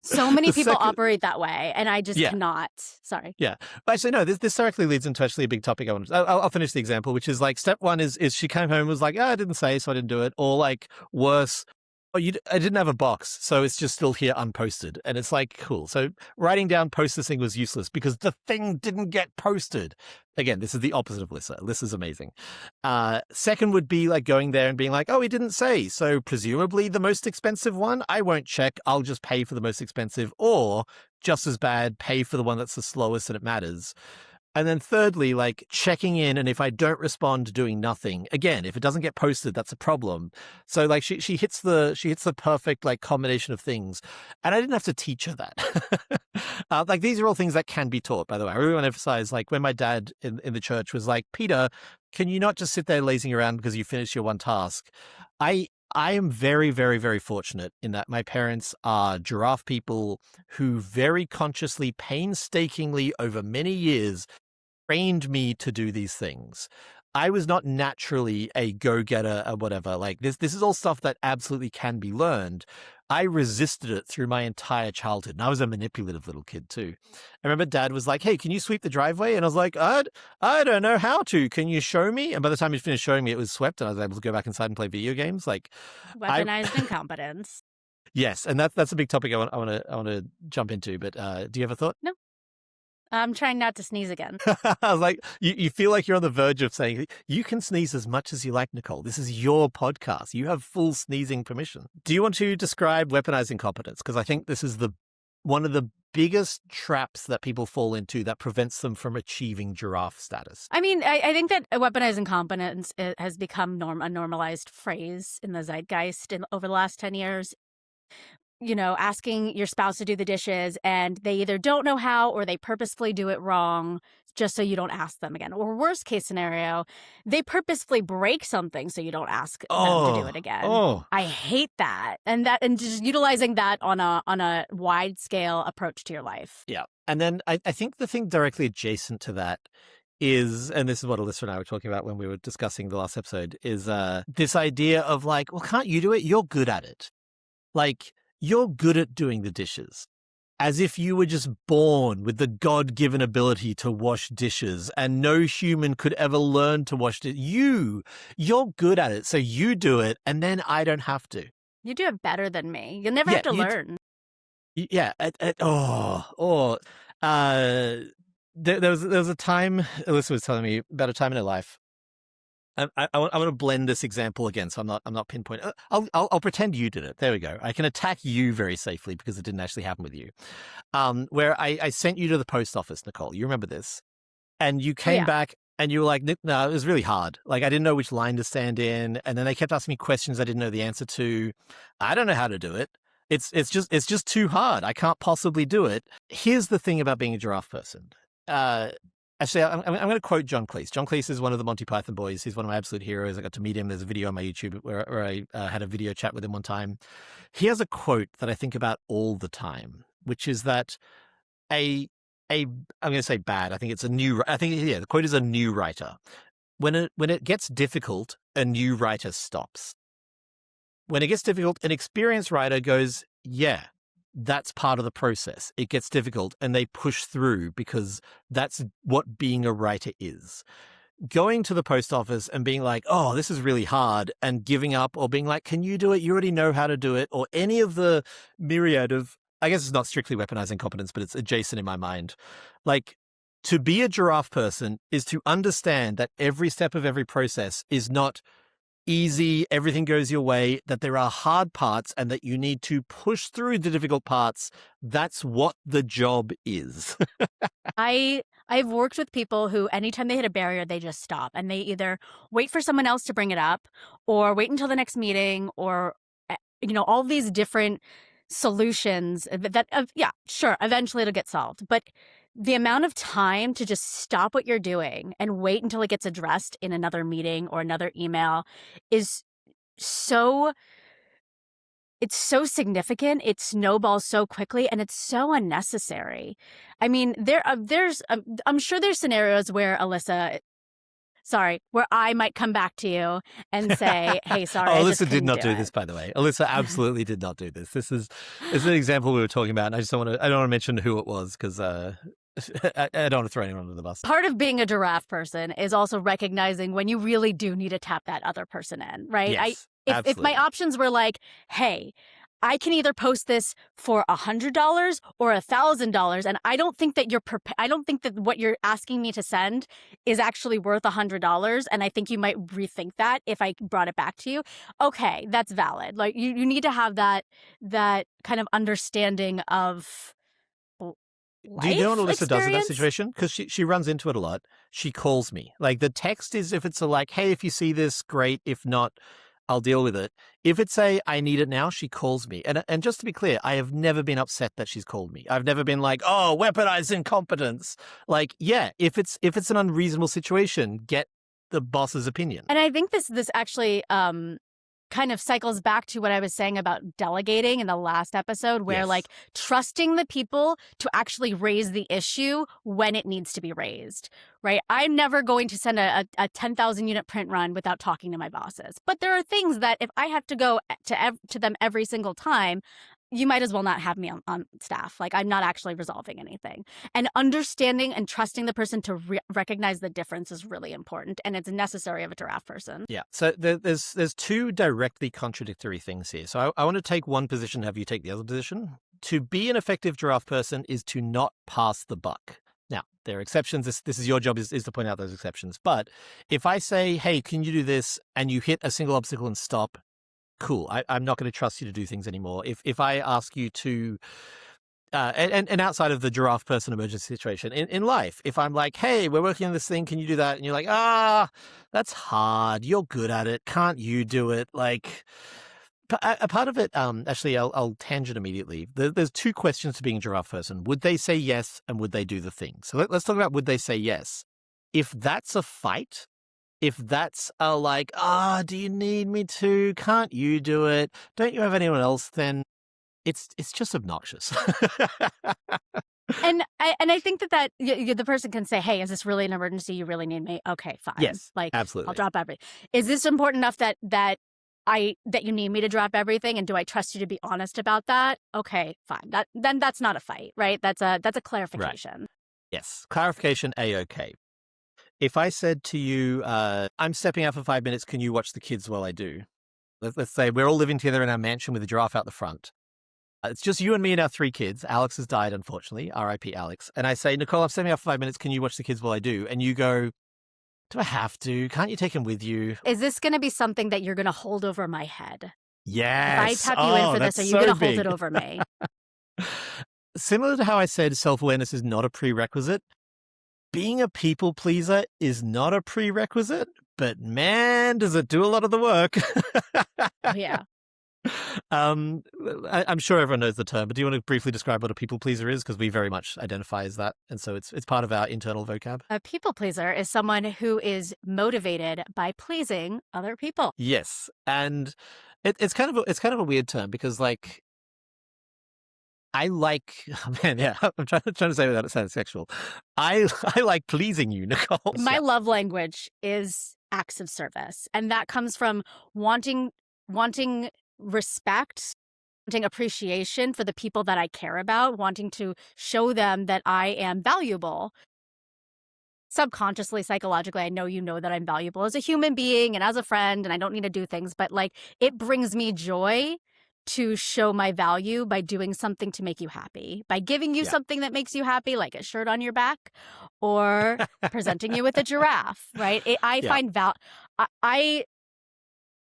So many people operate that way and I just cannot. Sorry. Yeah. Actually, no, this directly leads into actually a big topic. I'll finish the example, which is like step one is she came home and was like, I didn't say, so I didn't do it. Or like worse, Oh, I didn't have a box, so it's just still here unposted. And it's like, cool. So writing down post this thing was useless because the thing didn't get posted. Again, this is the opposite of Lissa. Lissa's amazing. Second would be like going there and being like, oh, he didn't say. So presumably the most expensive one, I won't check. I'll just pay for the most expensive, or just as bad, pay for the one that's the slowest and it matters. And then thirdly, like checking in, and if I don't respond, doing nothing. Again, if it doesn't get posted, that's a problem. So like she hits the perfect like combination of things, and I didn't have to teach her that. Like these are all things that can be taught. By the way, I really want to emphasize, like when my dad in the church was like, Peter, can you not just sit there lazing around because you finished your one task? I am very, very, very fortunate in that my parents are giraffe people who very consciously, painstakingly over many years trained me to do these things. I was not naturally a go-getter or whatever. Like this is all stuff that absolutely can be learned. I resisted it through my entire childhood. And I was a manipulative little kid too. I remember Dad was like, hey, can you sweep the driveway? And I was like, I don't know how to. Can you show me? And by the time he finished showing me, it was swept and I was able to go back inside and play video games. Like Weaponized incompetence. Yes, and that's a big topic I want to jump into. But do you have a thought? No. I'm trying not to sneeze again. I was like, you feel like you're on the verge of saying, you can sneeze as much as you like, Nicole. This is your podcast. You have full sneezing permission. Do you want to describe weaponized incompetence? Because I think this is one of the biggest traps that people fall into that prevents them from achieving giraffe status. I mean, I think that weaponized incompetence has become a normalized phrase in the zeitgeist over the last 10 years. You know, asking your spouse to do the dishes and they either don't know how or they purposefully do it wrong just so you don't ask them again. Or worst case scenario, they purposefully break something so you don't ask them to do it again. I hate that. And just utilizing that on a wide scale approach to your life. Yeah. And then I think the thing directly adjacent to that is, and this is what Alyssa and I were talking about when we were discussing the last episode, is this idea of like, well, can't you do it? You're good at it. Like, you're good at doing the dishes, as if you were just born with the God-given ability to wash dishes and no human could ever learn to wash dishes. You're good at it, so you do it, and then I don't have to. You do it better than me. You'll never have to learn. There was a time, Alyssa was telling me about a time in her life. I want to blend this example again, so I'm not pinpointing. I'll pretend you did it. There we go. I can attack you very safely because it didn't actually happen with you. Where I sent you to the post office, Nicole. You remember this, and you came back and you were like, "No, it was really hard. Like I didn't know which line to stand in, and then they kept asking me questions I didn't know the answer to. I don't know how to do it. It's just too hard. I can't possibly do it." Here's the thing about being a giraffe person. Actually, I'm going to quote John Cleese. John Cleese is one of the Monty Python boys. He's one of my absolute heroes. I got to meet him. There's a video on my YouTube where I had a video chat with him one time. He has a quote that I think about all the time, which is that I'm going to say bad. I think the quote is a new writer. When it gets difficult, a new writer stops. When it gets difficult, an experienced writer goes, yeah, that's part of the process. It gets difficult and they push through because that's what being a writer is. Going to the post office and being like, oh, this is really hard, and giving up, or being like, can you do it? You already know how to do it, or any of the myriad of, I guess it's not strictly weaponized incompetence, but it's adjacent in my mind. Like, to be a giraffe person is to understand that every step of every process is not easy, everything goes your way, that there are hard parts and that you need to push through the difficult parts. That's what the job is. I've worked with people who anytime they hit a barrier, they just stop and they either wait for someone else to bring it up or wait until the next meeting or, all these different solutions that, sure, eventually it'll get solved. But the amount of time to just stop what you're doing and wait until it gets addressed in another meeting or another email is it's so significant. It snowballs so quickly and it's so unnecessary. I mean, I'm sure there's scenarios where where I might come back to you and say, hey, sorry. Alyssa did not do this, by the way. Alyssa absolutely did not do this. This is an example we were talking about, and I don't want to mention who it was because I don't want to throw anyone under the bus. Part of being a giraffe person is also recognizing when you really do need to tap that other person in, right? Yes. If my Absolutely. options were like, hey, I can either post this for $100 or $1,000, and I don't think that I don't think that what you're asking me to send is actually worth $100, and I think you might rethink that if I brought it back to you. Okay, that's valid. Like you need to have that kind of understanding of Do you know what life Alyssa does in that experience. situation? Because she runs into it a lot. She calls me. Like the text is if it's a like, hey, if you see this, great. If not, I'll deal with it. If it's a I need it now, she calls me. And just to be clear, I have never been upset that she's called me. I've never been like, oh, weaponized incompetence. Like, yeah, if it's an unreasonable situation, get the boss's opinion. And I think this actually kind of cycles back to what I was saying about delegating in the last episode, where Yes. like trusting the people to actually raise the issue when it needs to be raised, right? I'm never going to send a 10,000 unit print run without talking to my bosses. But there are things that if I have to go to them every single time, you might as well not have me on staff. Like I'm not actually resolving anything. And understanding and trusting the person to recognize the difference is really important, and it's necessary of a giraffe person. Yeah. So there's two directly contradictory things here. So I want to take one position, have you take the other position. To be an effective giraffe person is to not pass the buck. Now, there are exceptions. This is your job is to point out those exceptions. But if I say, hey, can you do this? And you hit a single obstacle and stop, cool. I'm not going to trust you to do things anymore. If I ask you to, and outside of the giraffe person emergency situation, in life, if I'm like, hey, we're working on this thing, can you do that? And you're like, that's hard. You're good at it. Can't you do it? Like, a part of it, actually, I'll tangent immediately. There's two questions to being a giraffe person. Would they say yes, and would they do the thing? So let's talk about would they say yes. If that's a fight, if that's a like, do you need me to? Can't you do it? Don't you have anyone else? Then it's just obnoxious. And I think that the person can say, hey, is this really an emergency? You really need me? Okay, fine. Yes, like absolutely. I'll drop everything. Is this important enough that you need me to drop everything? And do I trust you to be honest about that? Okay, fine. Then that's not a fight, right? That's a clarification. Right. Yes, clarification. A-okay. If I said to you, I'm stepping out for 5 minutes, can you watch the kids while I do? Let's say we're all living together in our mansion with a giraffe out the front. It's just you and me and our 3 kids. Alex has died, unfortunately. R.I.P. Alex. And I say, Nicole, I'm stepping out for 5 minutes. Can you watch the kids while I do? And you go, do I have to? Can't you take them with you? Is this going to be something that you're going to hold over my head? Yes. If I tap you in for this, are you going to hold it over me? Similar to how I said self-awareness is not a prerequisite, being a people pleaser is not a prerequisite, but man, does it do a lot of the work. Yeah. I'm sure everyone knows the term, but do you want to briefly describe what a people pleaser is? Because we very much identify as that. And so it's part of our internal vocab. A people pleaser is someone who is motivated by pleasing other people. Yes. And it's kind of a weird term because like, I like, man, yeah, I'm trying to say without it sounding sexual. I like pleasing you, Nicole. My love language is acts of service. And that comes from wanting respect, wanting appreciation for the people that I care about, wanting to show them that I am valuable. Subconsciously, psychologically, I know you know that I'm valuable as a human being and as a friend, and I don't need to do things, but like it brings me joy to show my value by doing something to make you happy, by giving you something that makes you happy, like a shirt on your back, or presenting you with a giraffe, right? I find I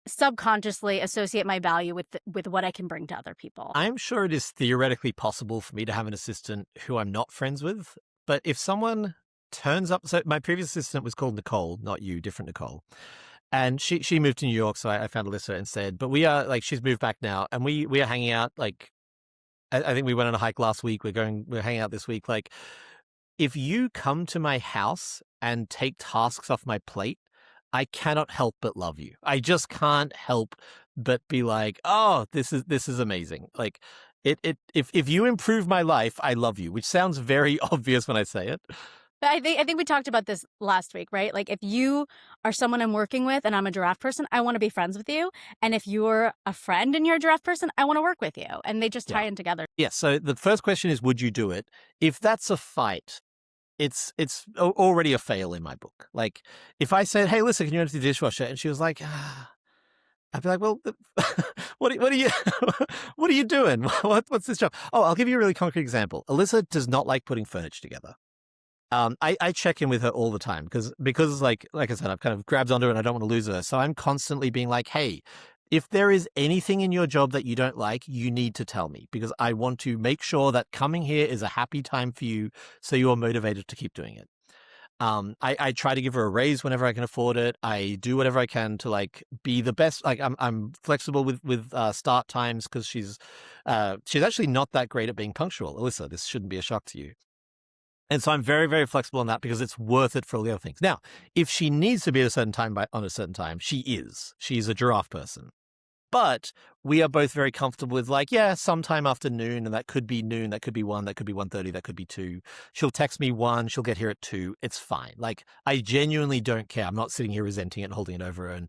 subconsciously associate my value with what I can bring to other people. I'm sure it is theoretically possible for me to have an assistant who I'm not friends with, but if someone turns up, so my previous assistant was called Nicole, not you, different Nicole. And she moved to New York, so I found Alyssa and said, but we are like, she's moved back now, and we are hanging out. Like, I think we went on a hike last week. We're hanging out this week. Like, if you come to my house and take tasks off my plate, I cannot help but love you. I just can't help but be like, oh, this is amazing. Like, if you improve my life, I love you, which sounds very obvious when I say it. But I think we talked about this last week, right? Like if you are someone I'm working with and I'm a giraffe person, I want to be friends with you. And if you're a friend and you're a giraffe person, I want to work with you. And they just tie in together. Yeah. So the first question is, would you do it? If that's a fight, it's already a fail in my book. Like if I said, hey, listen, can you empty the dishwasher? And she was like, I'd be like, well, what are you, what are you doing? What's this job? Oh, I'll give you a really concrete example. Alyssa does not like putting furniture together. I check in with her all the time because like I said, I've kind of grabbed onto her and I don't want to lose her. So I'm constantly being like, hey, if there is anything in your job that you don't like, you need to tell me because I want to make sure that coming here is a happy time for you so you are motivated to keep doing it. I try to give her a raise whenever I can afford it. I do whatever I can to like be the best. Like I'm flexible with start times because she's actually not that great at being punctual. Alyssa, this shouldn't be a shock to you. And so I'm very, very flexible on that because it's worth it for all the other things. Now, if she needs to be at a certain time on a certain time, she is. She's a giraffe person. But we are both very comfortable with like, yeah, sometime after noon, and that could be noon, that could be 1, that could be 1:30, that could be 2. She'll text me 1, she'll get here at 2. It's fine. Like, I genuinely don't care. I'm not sitting here resenting it and holding it over her and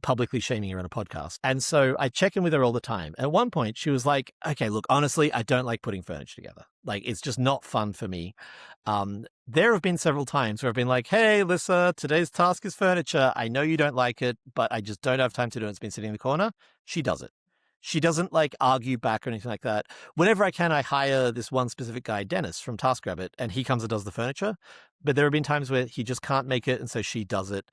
publicly shaming her on a podcast. And so I check in with her all the time. At one point, she was like, okay, look, honestly, I don't like putting furniture together. Like, it's just not fun for me. There have been several times where I've been like, hey, Lisa, today's task is furniture. I know you don't like it, but I just don't have time to do it. It's been sitting in the corner. She does it. She doesn't like argue back or anything like that. Whenever I can, I hire this one specific guy, Dennis from TaskRabbit, and he comes and does the furniture. But there have been times where he just can't make it, and so she does it.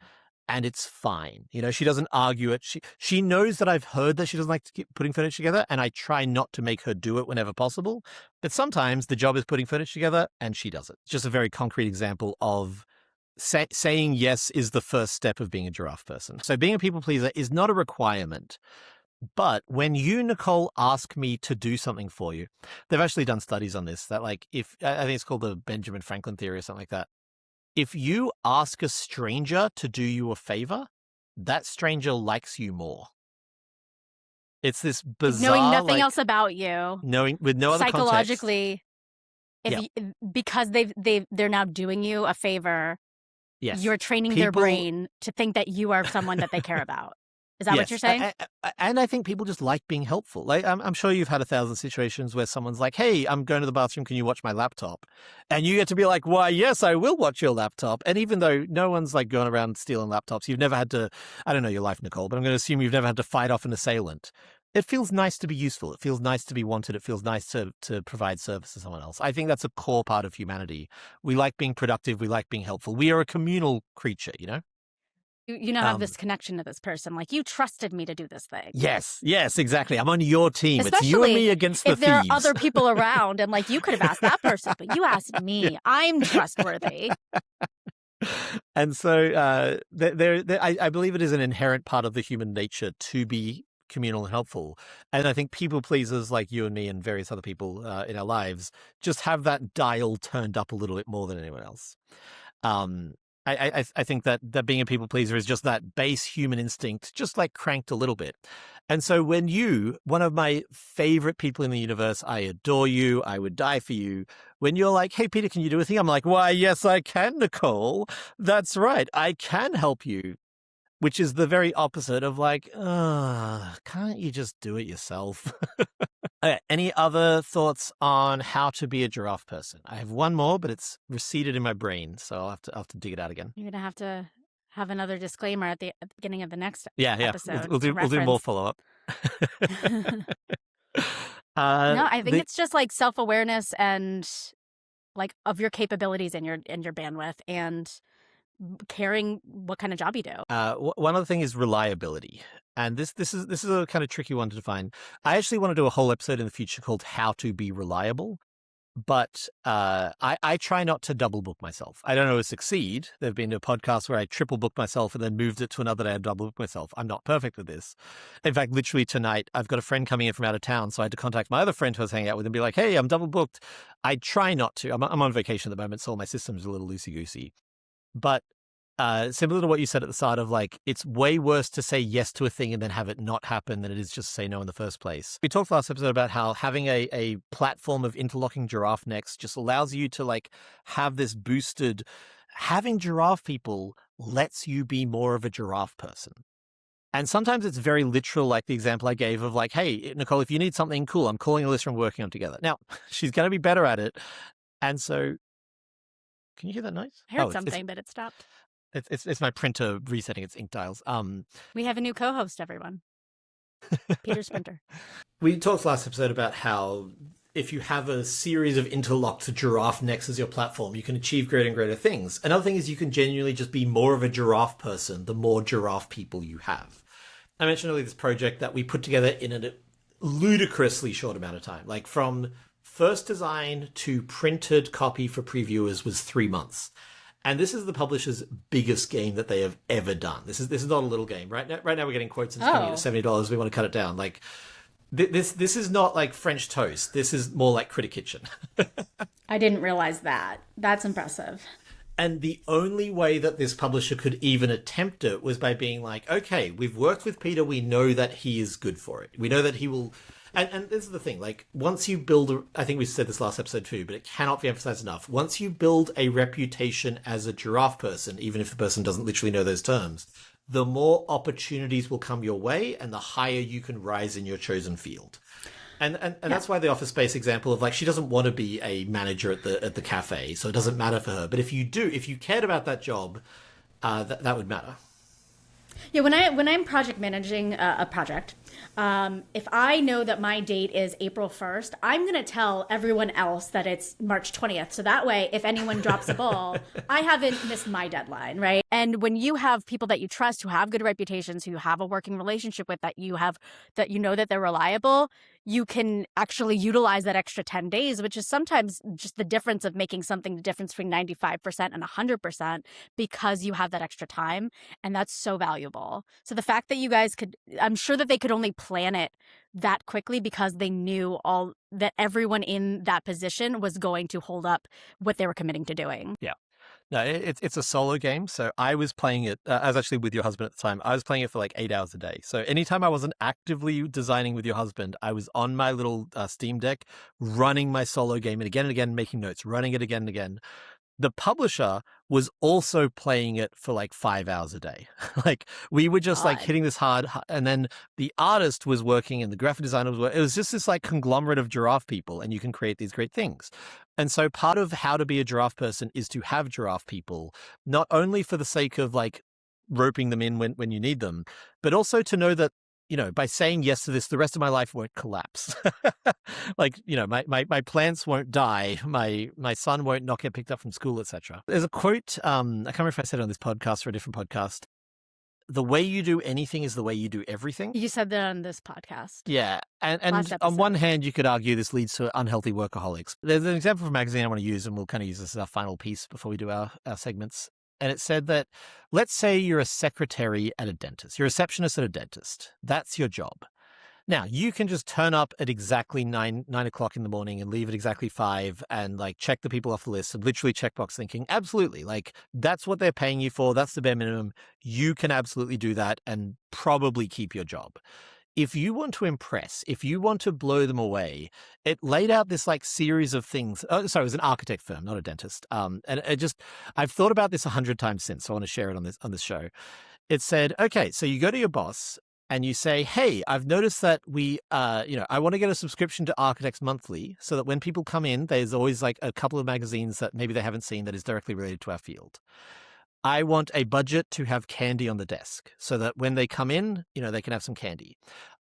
And it's fine. You know, she doesn't argue it. She knows that I've heard that she doesn't like to keep putting furniture together, and I try not to make her do it whenever possible. But sometimes the job is putting furniture together, and she does it. It's just a very concrete example of saying yes is the first step of being a giraffe person. So being a people pleaser is not a requirement. But when you, Nicole, ask me to do something for you, they've actually done studies on this, that like if, I think it's called the Benjamin Franklin theory or something like that. If you ask a stranger to do you a favor, that stranger likes you more. It's this bizarre, knowing nothing like, else about you, knowing with no other psychologically, context. because they're now doing you a favor. Yes, you're training their brain to think that you are someone that they care about. Is that what you're saying? And I think people just like being helpful. Like I'm sure you've had 1,000 situations where someone's like, hey, I'm going to the bathroom. Can you watch my laptop? And you get to be like, why, yes, I will watch your laptop. And even though no one's like going around stealing laptops, you've never had to, I don't know your life, Nicole, but I'm going to assume you've never had to fight off an assailant. It feels nice to be useful. It feels nice to be wanted. It feels nice to provide service to someone else. I think that's a core part of humanity. We like being productive. We like being helpful. We are a communal creature, you know? You now have this connection to this person. Like, you trusted me to do this thing. Yes, exactly. I'm on your team. Especially it's you and me against the thieves. If there are thieves. other people around, and like, you could have asked that person, but you asked me. Yeah. I'm trustworthy. And so I believe it is an inherent part of the human nature to be communal and helpful. And I think people pleasers like you and me and various other people in our lives just have that dial turned up a little bit more than anyone else. I think that being a people pleaser is just that base human instinct, just like cranked a little bit. And so when you, one of my favorite people in the universe, I adore you, I would die for you. When you're like, hey, Peter, can you do a thing? I'm like, why, yes, I can, Nicole. That's right. I can help you. Which is the very opposite of like, can't you just do it yourself? Okay, any other thoughts on how to be a giraffe person? I have one more, but it's receded in my brain, so I'll have to dig it out again. You're gonna have to have another disclaimer at the beginning of the next episode. We'll do more follow up. No, I think it's just like self-awareness and like of your capabilities and your bandwidth and caring what kind of job you do. One other thing is reliability. And this is a kind of tricky one to define. I actually want to do a whole episode in the future called How to Be Reliable. But I try not to double book myself. I don't always succeed. There have been a podcast where I triple booked myself and then moved it to another day and double booked myself. I'm not perfect with this. In fact, literally tonight, I've got a friend coming in from out of town, so I had to contact my other friend who I was hanging out with and be like, hey, I'm double booked. I try not to. I'm on vacation at the moment, so all my systems are a little loosey-goosey. But similar to what you said at the start of like, it's way worse to say yes to a thing and then have it not happen than it is just say no in the first place. We talked last episode about how having a platform of interlocking giraffe necks just allows you to like have this boosted, having giraffe people lets you be more of a giraffe person. And sometimes it's very literal, like the example I gave of like, hey, Nicole, if you need something cool, I'm calling Alyssa and working on together. Now, she's going to be better at it. And so, can you hear that noise? I heard something, but it stopped. It's my printer resetting its ink dials. We have a new co-host, everyone. Peter Sprinter. We talked last episode about how if you have a series of interlocked giraffe necks as your platform, you can achieve greater and greater things. Another thing is you can genuinely just be more of a giraffe person the more giraffe people you have. I mentioned earlier this project that we put together in a ludicrously short amount of time. Like from first design to printed copy for previewers was 3 months. And this is the publisher's biggest game that they have ever done. This is not a little game. Right now we're getting quotes and it's coming in at $70. We want to cut it down. Like this is not like French toast. This is more like Critter Kitchen. I didn't realize that. That's impressive. And the only way that this publisher could even attempt it was by being like, okay, we've worked with Peter. We know that he is good for it. We know that he will. And this is the thing, like, once you build, I think we said this last episode too, but it cannot be emphasized enough. Once you build a reputation as a giraffe person, even if the person doesn't literally know those terms, the more opportunities will come your way and the higher you can rise in your chosen field. And that's why the Office Space example of like, she doesn't want to be a manager at the cafe, so it doesn't matter for her. But if you cared about that job, that would matter. Yeah, when I'm project managing a project, if I know that my date is April 1st, I'm going to tell everyone else that it's March 20th. So that way, if anyone drops a ball, I haven't missed my deadline, right? And when you have people that you trust, who have good reputations, who you have a working relationship with, that you know that they're reliable, you can actually utilize that extra 10 days, which is sometimes just the difference of making something the difference between 95% and 100% because you have that extra time. And that's so valuable. So the fact that you guys I'm sure that they could only plan it that quickly because they knew that everyone in that position was going to hold up what they were committing to doing. Yeah. No, it's a solo game. So I was playing it, I was actually with your husband at the time. I was playing it for like 8 hours a day. So anytime I wasn't actively designing with your husband, I was on my little Steam Deck running my solo game and again, making notes, running it again and again. The publisher was also playing it for like 5 hours a day. Like we were just like hitting this hard. And then the artist was working and the graphic designer was working. It was just this like conglomerate of giraffe people and you can create these great things. And so part of how to be a giraffe person is to have giraffe people, not only for the sake of like roping them in when you need them, but also to know that, you know, by saying yes to this, the rest of my life won't collapse. Like, you know, my plants won't die. My son won't not get picked up from school, etc. There's a quote, I can't remember if I said it on this podcast or a different podcast. The way you do anything is the way you do everything. You said that on this podcast. Yeah. And on one hand, you could argue this leads to unhealthy workaholics. There's an example from a magazine I want to use, and we'll kind of use this as our final piece before we do our segments. And it said that, let's say you're a secretary at a dentist. You're a receptionist at a dentist. That's your job. Now, you can just turn up at exactly 9 o'clock in the morning and leave at exactly 5 and like check the people off the list and literally checkbox thinking, absolutely, like that's what they're paying you for. That's the bare minimum. You can absolutely do that and probably keep your job. If you want to impress, if you want to blow them away, it laid out this like series of things. Oh, sorry, it was an architect firm, not a dentist. And I've thought about this 100 times since, so I want to share it on this show. It said, okay, so you go to your boss and you say, hey, I've noticed that I want to get a subscription to Architects Monthly so that when people come in, there's always like a couple of magazines that maybe they haven't seen that is directly related to our field. I want a budget to have candy on the desk so that when they come in, you know, they can have some candy.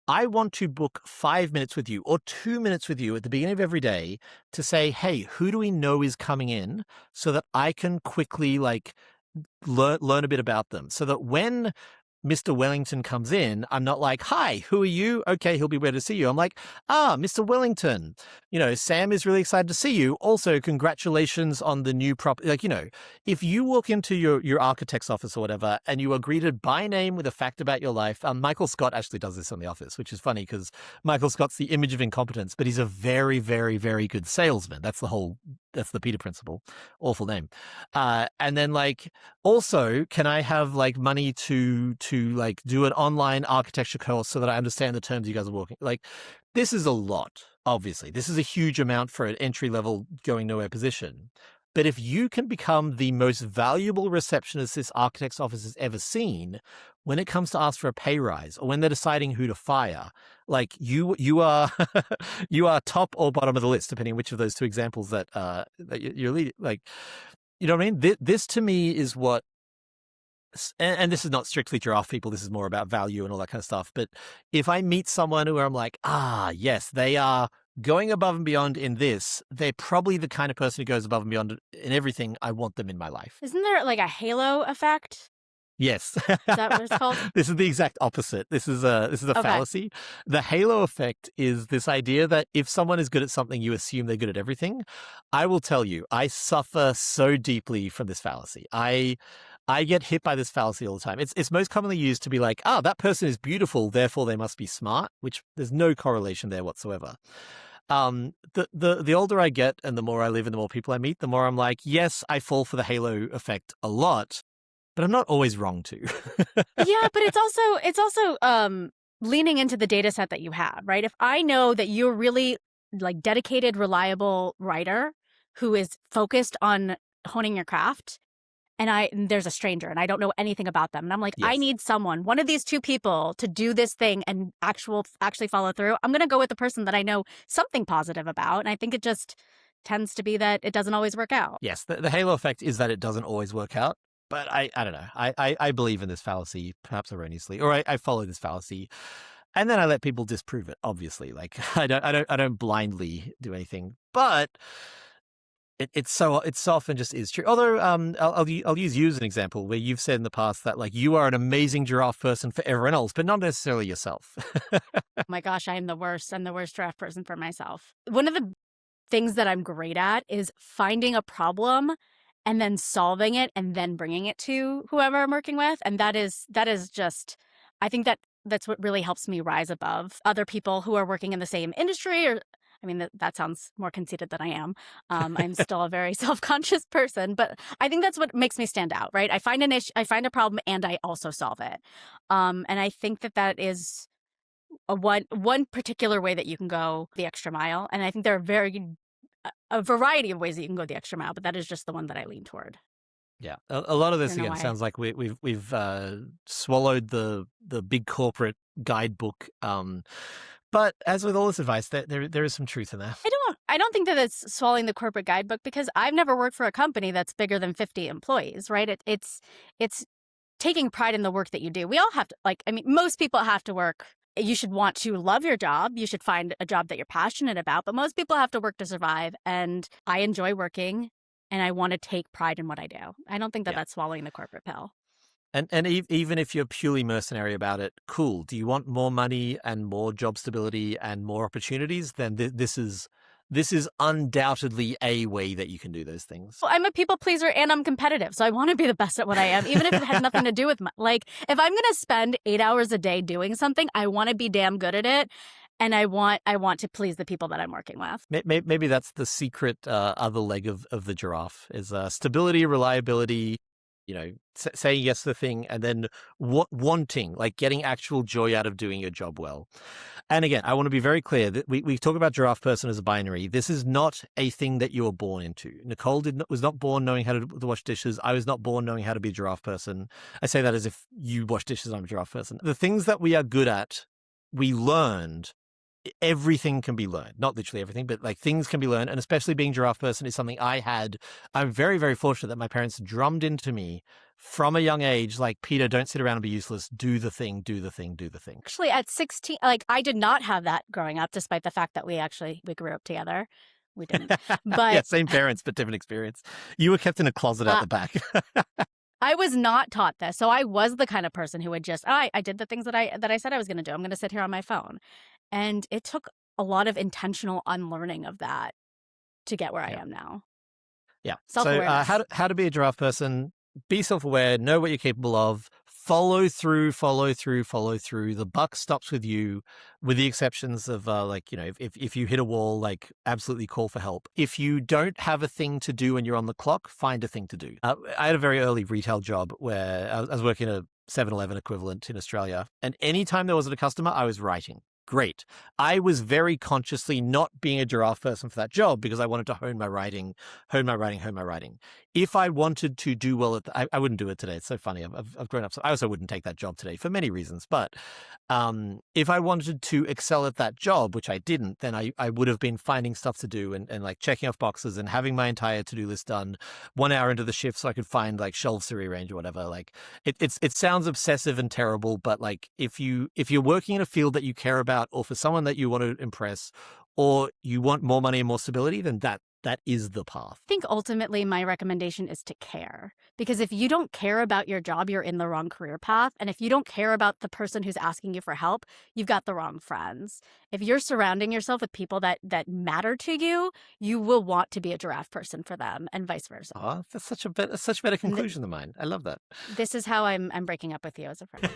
I want to book 5 minutes with you or 2 minutes with you at the beginning of every day to say, hey, who do we know is coming in so that I can quickly like learn a bit about them so that when Mr. Wellington comes in, I'm not like, hi, who are you? Okay, he'll be ready to see you. I'm like, Mr. Wellington, you know, Sam is really excited to see you. Also, congratulations on the new property. Like, you know, if you walk into your architect's office or whatever, and you are greeted by name with a fact about your life, Michael Scott actually does this on The Office, which is funny because Michael Scott's the image of incompetence, but he's a very, very, very good salesman. That's the Peter principle. Awful name. And then like, also, can I have like money to like do an online architecture course so that I understand the terms you guys are working? Like, this is a lot, obviously. This is a huge amount for an entry level going nowhere position. But if you can become the most valuable receptionist this architect's office has ever seen, when it comes to ask for a pay rise or when they're deciding who to fire, like you are you are top or bottom of the list, depending on which of those two examples that you're leading. Like, you know what I mean? This to me is what And this is not strictly giraffe people, this is more about value and all that kind of stuff. But if I meet someone who I'm like, yes, they are going above and beyond in this, they're probably the kind of person who goes above and beyond in everything. I want them in my life. Isn't there like a halo effect? Yes. Is that what it's called? This is the exact opposite. This is a Okay. fallacy. The halo effect is this idea that if someone is good at something, you assume they're good at everything. I will tell you, I suffer so deeply from this fallacy. I get hit by this fallacy all the time. It's most commonly used to be like, that person is beautiful, therefore they must be smart, which there's no correlation there whatsoever. The older I get and the more I live and the more people I meet, the more I'm like, yes, I fall for the halo effect a lot, but I'm not always wrong to. Yeah, but it's also leaning into the data set that you have, right? If I know that you're really like dedicated, reliable writer who is focused on honing your craft, and there's a stranger and I don't know anything about them, and I'm like, I Yes. need someone, one of these two people, to do this thing and actually follow through, I'm going to go with the person that I know something positive about. And I think it just tends to be that it doesn't always work out. Yes, the halo effect is that it doesn't always work out. But I don't know. I believe in this fallacy, perhaps erroneously, or I follow this fallacy, and then I let people disprove it. Obviously, like I don't blindly do anything, but it's so often just is true. Although I'll use you as an example where you've said in the past that like you are an amazing giraffe person for everyone else, but not necessarily yourself. Oh my gosh, I'm the worst. I'm the worst draft person for myself. One of the things that I'm great at is finding a problem and then solving it and then bringing it to whoever I'm working with. And that is just, I think that's what really helps me rise above other people who are working in the same industry. Or, I mean, that sounds more conceited than I am. I'm still a very self-conscious person, but I think that's what makes me stand out, right? I find an issue, I find a problem, and I also solve it. And I think that is one particular way that you can go the extra mile. And I think there are a variety of ways that you can go the extra mile, but that is just the one that I lean toward. Yeah, a lot of this don't know again why. sounds like we've swallowed the big corporate guidebook. But as with all this advice, there is some truth in that. I don't think that it's swallowing the corporate guidebook, because I've never worked for a company that's bigger than 50 employees, right? It's taking pride in the work that you do. We all have to, like, I mean, most people have to work. You should want to love your job. You should find a job that you're passionate about, but most people have to work to survive. And I enjoy working, and I want to take pride in what I do. I don't think that Yeah. that's swallowing the corporate pill. And even if you're purely mercenary about it, cool. Do you want more money and more job stability and more opportunities? Then this is undoubtedly a way that you can do those things. Well, I'm a people pleaser and I'm competitive, so I want to be the best at what I am, even if it had nothing to do with like, if I'm going to spend 8 hours a day doing something, I want to be damn good at it, and I want to please the people that I'm working with. Maybe that's the secret other leg of the giraffe is stability, reliability. Saying yes to the thing, and then wanting, like getting actual joy out of doing your job well. And again, I want to be very clear that we talk about giraffe person as a binary. This is not a thing that you were born into. Nicole was not born knowing how to wash dishes. I was not born knowing how to be a giraffe person. I say that as if you wash dishes, I'm a giraffe person. The things that we are good at, we learned. Everything can be learned, not literally everything, but like things can be learned. And especially being giraffe person is something I'm very, very fortunate that my parents drummed into me from a young age. Like, Peter, don't sit around and be useless. Do the thing, do the thing, do the thing. Actually, at 16, like, I did not have that growing up, despite the fact that we grew up together. We didn't. But yeah, same parents, but different experience. You were kept in a closet out the back. I was not taught this. So I was the kind of person who would just, I did the things that I said I was going to do. I'm going to sit here on my phone. And it took a lot of intentional unlearning of that to get where I am now. Yeah. Self-awareness. So how to be a giraffe person? Be self-aware, know what you're capable of, follow through. The buck stops with you, with the exceptions of if you hit a wall, like absolutely call for help. If you don't have a thing to do and you're on the clock, find a thing to do. I had a very early retail job where I was working a 7-Eleven equivalent in Australia, and anytime there wasn't a customer, I was writing. great. I was very consciously not being a giraffe person for that job because I wanted to hone my writing. If I wanted to do well I wouldn't do it today. It's so funny. I've grown up. So I also wouldn't take that job today for many reasons. But if I wanted to excel at that job, which I didn't, then I would have been finding stuff to do and like checking off boxes and having my entire to-do list done 1 hour into the shift so I could find like shelves to rearrange or whatever. Like it sounds obsessive and terrible, but like if you're working in a field that you care about or for someone that you want to impress or you want more money and more stability, then that is the path. I think ultimately my recommendation is to care, because if you don't care about your job, you're in the wrong career path. And if you don't care about the person who's asking you for help, you've got the wrong friends. If you're surrounding yourself with people that matter to you, you will want to be a giraffe person for them and vice versa. Oh, that's such a better conclusion than mine. I love that. This is how I'm breaking up with you as a friend.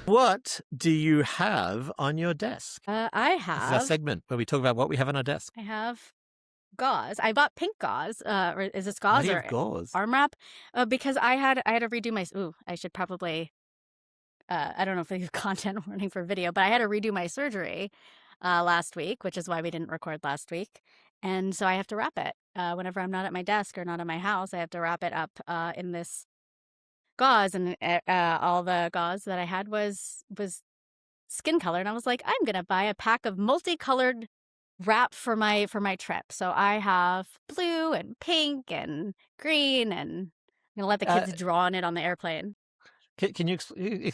What do you have on your desk? I This is our have segment where we talk about what we have on our desk. gauze. I bought pink gauze. Or is this Why gauze do you or have gauze? arm wrap? Because I had to redo my. Ooh, I should probably. I don't know if they use content warning for video, but I had to redo my surgery last week, which is why we didn't record last week. And so I have to wrap it whenever I'm not at my desk or not at my house. I have to wrap it up in this gauze, and all the gauze that I had was skin color, and I was like, I'm gonna buy a pack of multicolored wrap for my trip. So I have blue and pink and green, and I'm gonna let the kids draw on it on the airplane. Can you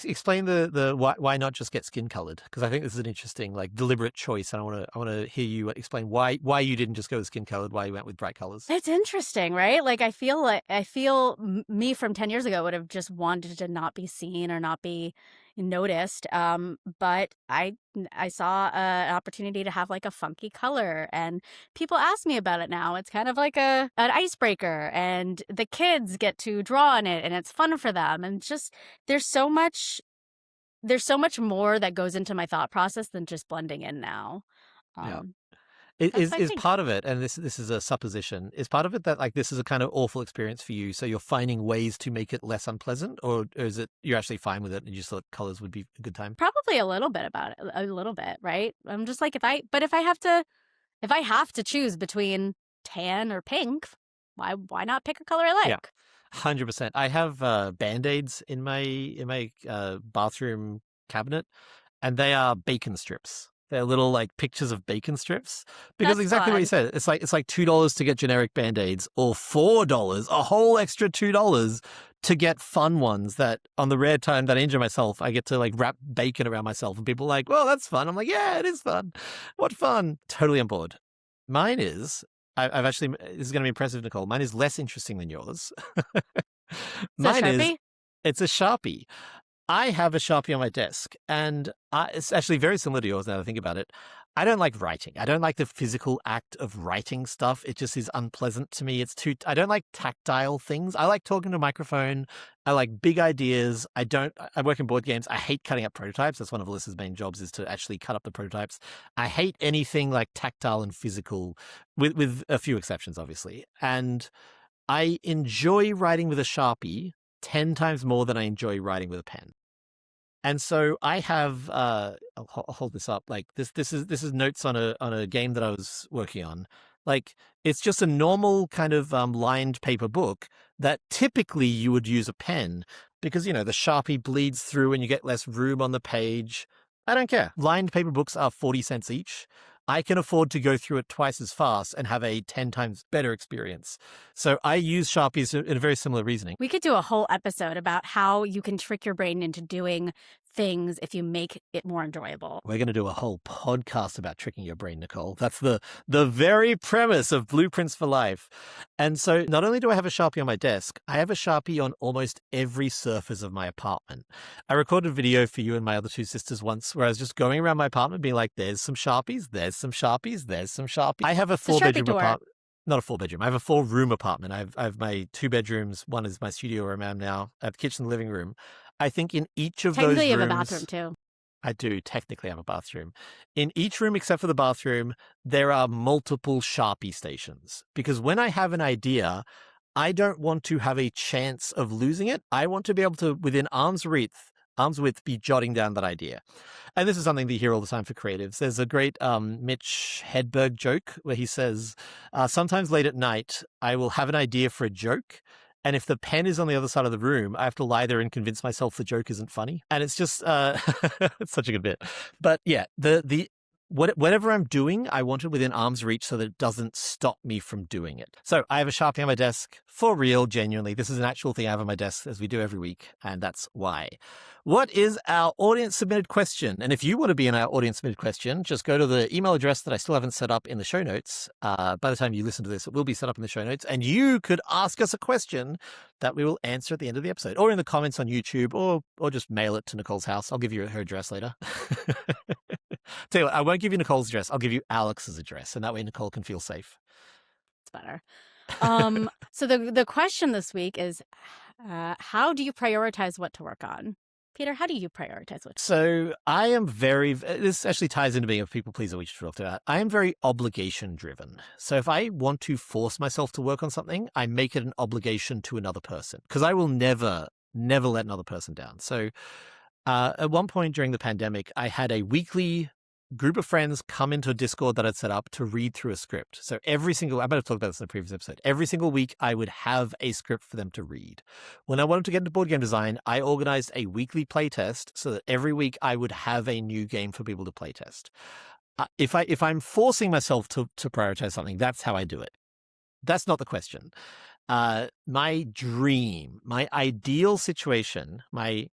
explain the why not just get skin colored? Because I think this is an interesting like deliberate choice, and I want to hear you explain why you didn't just go with skin colored, why you went with bright colors. It's interesting, right? Like I feel me from 10 years ago would have just wanted to not be seen or not be noticed. But I saw an opportunity to have like a funky color, and people ask me about it now. It's kind of like an icebreaker, and the kids get to draw on it, and it's fun for them. And just there's so much more that goes into my thought process than just blending in now. Yeah. That's my Is thing. part of it, and this is a supposition, is part of it that like this is a kind of awful experience for you, so you're finding ways to make it less unpleasant, or is it you're actually fine with it and you just thought colors would be a good time? Probably a little bit about it, a little bit, right? I'm just like if I have to choose between tan or pink, why not pick a color I Yeah. like? 100%. I have Band-Aids in my bathroom cabinet, and they are bacon strips. They're little like pictures of bacon strips because That's exactly what you fun. said. It's like $2 to get generic Band-Aids or $4, a whole extra $2 to get fun ones that on the rare time that I injure myself, I get to like wrap bacon around myself, and people are like, well, that's fun. I'm like, yeah, it is fun. What fun. Totally on board. Mine is, I've actually, this is going to be impressive, Nicole. Mine is less interesting than yours. So Mine is, Sharpie? it's a Sharpie. I have a Sharpie on my desk, and it's actually very similar to yours now that I think about it. I don't like writing. I don't like the physical act of writing stuff. It just is unpleasant to me. I don't like tactile things. I like talking to a microphone. I like big ideas. I work in board games. I hate cutting up prototypes. That's one of Alyssa's main jobs, is to actually cut up the prototypes. I hate anything like tactile and physical, with a few exceptions, obviously. And I enjoy writing with a Sharpie 10 times more than I enjoy writing with a pen. And so I have, I'll hold this up. Like this is notes on a game that I was working on. Like it's just a normal kind of lined paper book that typically you would use a pen because, you know, the Sharpie bleeds through and you get less room on the page. I don't care. Lined paper books are 40 cents each. I can afford to go through it twice as fast and have a 10 times better experience. So I use Sharpies in a very similar reasoning. We could do a whole episode about how you can trick your brain into doing things if you make it more enjoyable. We're going to do a whole podcast about tricking your brain, Nicole. That's the very premise of Blueprints for Life. And so not only do I have a Sharpie on my desk, I have a Sharpie on almost every surface of my apartment. I recorded a video for you and my other two sisters once where I was just going around my apartment being like, there's some Sharpies, there's some Sharpies, there's some Sharpies. I have a 4-bedroom apartment. Not a 4-bedroom. I have a 4-room apartment. I have my 2 bedrooms. One is my studio where I am now. I have the kitchen and living room. I think in each of those rooms... Technically, you have a bathroom, too. I do technically have a bathroom. In each room except for the bathroom, there are multiple Sharpie stations. Because when I have an idea, I don't want to have a chance of losing it. I want to be able to, within arm's reach, arm's width, be jotting down that idea. And this is something that you hear all the time for creatives. There's a great Mitch Hedberg joke where he says, sometimes late at night, I will have an idea for a joke. And if the pen is on the other side of the room, I have to lie there and convince myself the joke isn't funny. And it's just, it's such a good bit. But yeah, whatever I'm doing, I want it within arm's reach so that it doesn't stop me from doing it. So I have a Sharpie on my desk for real, genuinely. This is an actual thing I have on my desk as we do every week, and that's why. What is our audience submitted question? And if you want to be in our audience submitted question, just go to the email address that I still haven't set up in the show notes. By the time you listen to this, it will be set up in the show notes, and you could ask us a question that we will answer at the end of the episode, or in the comments on YouTube, or just mail it to Nicole's house. I'll give you her address later. Tell you what, I won't give you Nicole's address. I'll give you Alex's address, and that way Nicole can feel safe. It's better. So the question this week is, how do you prioritize what to work on? Peter, how do you prioritize what? So I am this actually ties into being a people pleaser, we should talk about. I am very obligation driven. So if I want to force myself to work on something, I make it an obligation to another person, because I will never let another person down. So at one point during the pandemic, I had a weekly group of friends come into a Discord that I'd set up to read through a script. So I better talk about this in the previous episode. Every single week, I would have a script for them to read. When I wanted to get into board game design, I organized a weekly playtest so that every week I would have a new game for people to playtest. If I'm forcing myself to prioritize something, that's how I do it. That's not the question. My dream, my ideal situation, my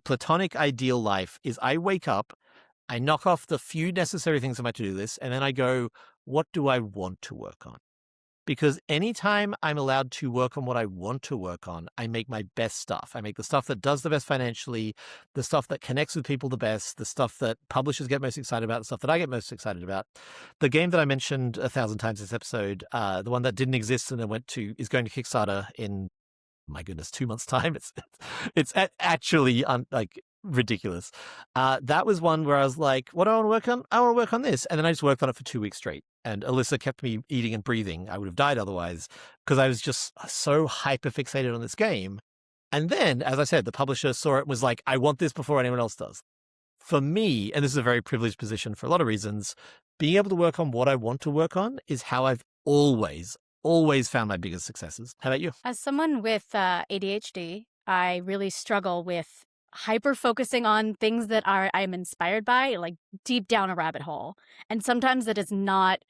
platonic ideal life is I wake up, I knock off the few necessary things on my to-do list, and then I go, what do I want to work on? Because anytime I'm allowed to work on what I want to work on, I make my best stuff. I make the stuff that does the best financially, the stuff that connects with people the best, the stuff that publishers get most excited about, the stuff that I get most excited about. The game that I mentioned 1,000 times this episode, the one that didn't exist and then is going to Kickstarter in, my goodness, 2 months' time. It's actually ridiculous. That was one where I was like, what do I want to work on? I want to work on this. And then I just worked on it for 2 weeks straight. And Alyssa kept me eating and breathing. I would have died otherwise, because I was just so hyper fixated on this game. And then, as I said, the publisher saw it and was like, I want this before anyone else does. For me, and this is a very privileged position for a lot of reasons, being able to work on what I want to work on is how I've always found my biggest successes. How about you? As someone with ADHD, I really struggle with hyper focusing on things that I'm inspired by, like deep down a rabbit hole. And sometimes that is not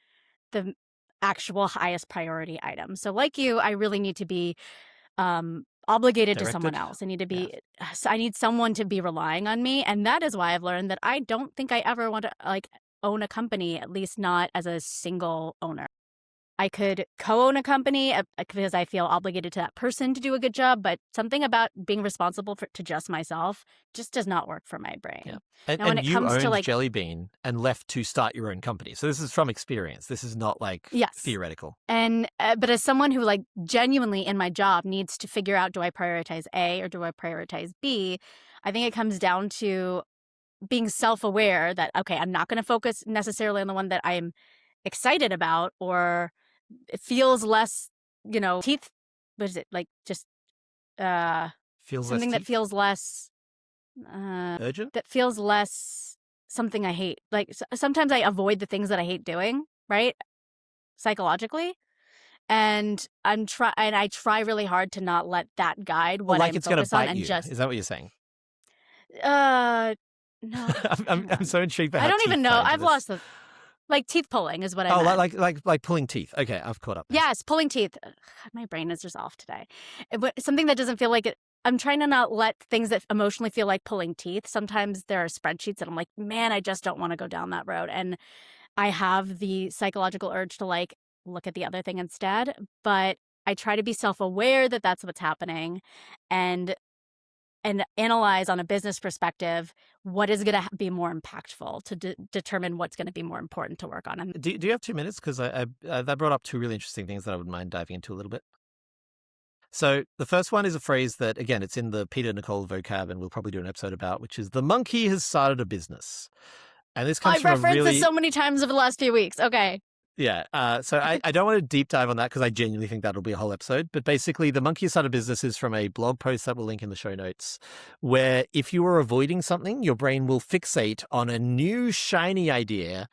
the actual highest priority item. So like you, I really need to be obligated to someone else. I need someone to be relying on me. And that is why I've learned that I don't think I ever want to own a company, at least not as a single owner. I could co-own a company because I feel obligated to that person to do a good job, but something about being responsible to just myself just does not work for my brain. Yeah. And you owned Jelly Bean and left to start your own company. So this is from experience. This is not theoretical. And but as someone who genuinely in my job needs to figure out, do I prioritize A or do I prioritize B? I think it comes down to being self-aware that, okay, I'm not going to focus necessarily on the one that I'm excited about, or it feels less, teeth. What is it feels something less that feels less urgent? That feels less something I hate. Sometimes I avoid the things that I hate doing, right? Psychologically. And I try really hard to not let that guide what I'm it's going to bite on. you. Is that what you're saying? No. I'm so intrigued by how I don't even know. I've this. lost the... teeth pulling is what I meant. like pulling teeth. Okay, I've caught up now. Yes, pulling teeth. Ugh, my brain is just off today. Something that doesn't feel like it. I'm trying to not let things that emotionally feel like pulling teeth. Sometimes there are spreadsheets that I'm like, man, I just don't want to go down that road. And I have the psychological urge to look at the other thing instead. But I try to be self-aware that that's what's happening, and analyze on a business perspective what is going to be more impactful to determine what's going to be more important to work on. And do you have 2 minutes? Because that brought up two really interesting things that I wouldn't mind diving into a little bit. So the first one is a phrase that, again, it's in the Peter Nicole vocab, and we'll probably do an episode about, which is the monkey has started a business. And this comes from I've referenced this so many times over the last few weeks. Okay. Yeah. So I don't want to deep dive on that because I genuinely think that'll be a whole episode. But basically, the Monkey Who Started Business is from a blog post that we'll link in the show notes, where if you are avoiding something, your brain will fixate on a new shiny idea.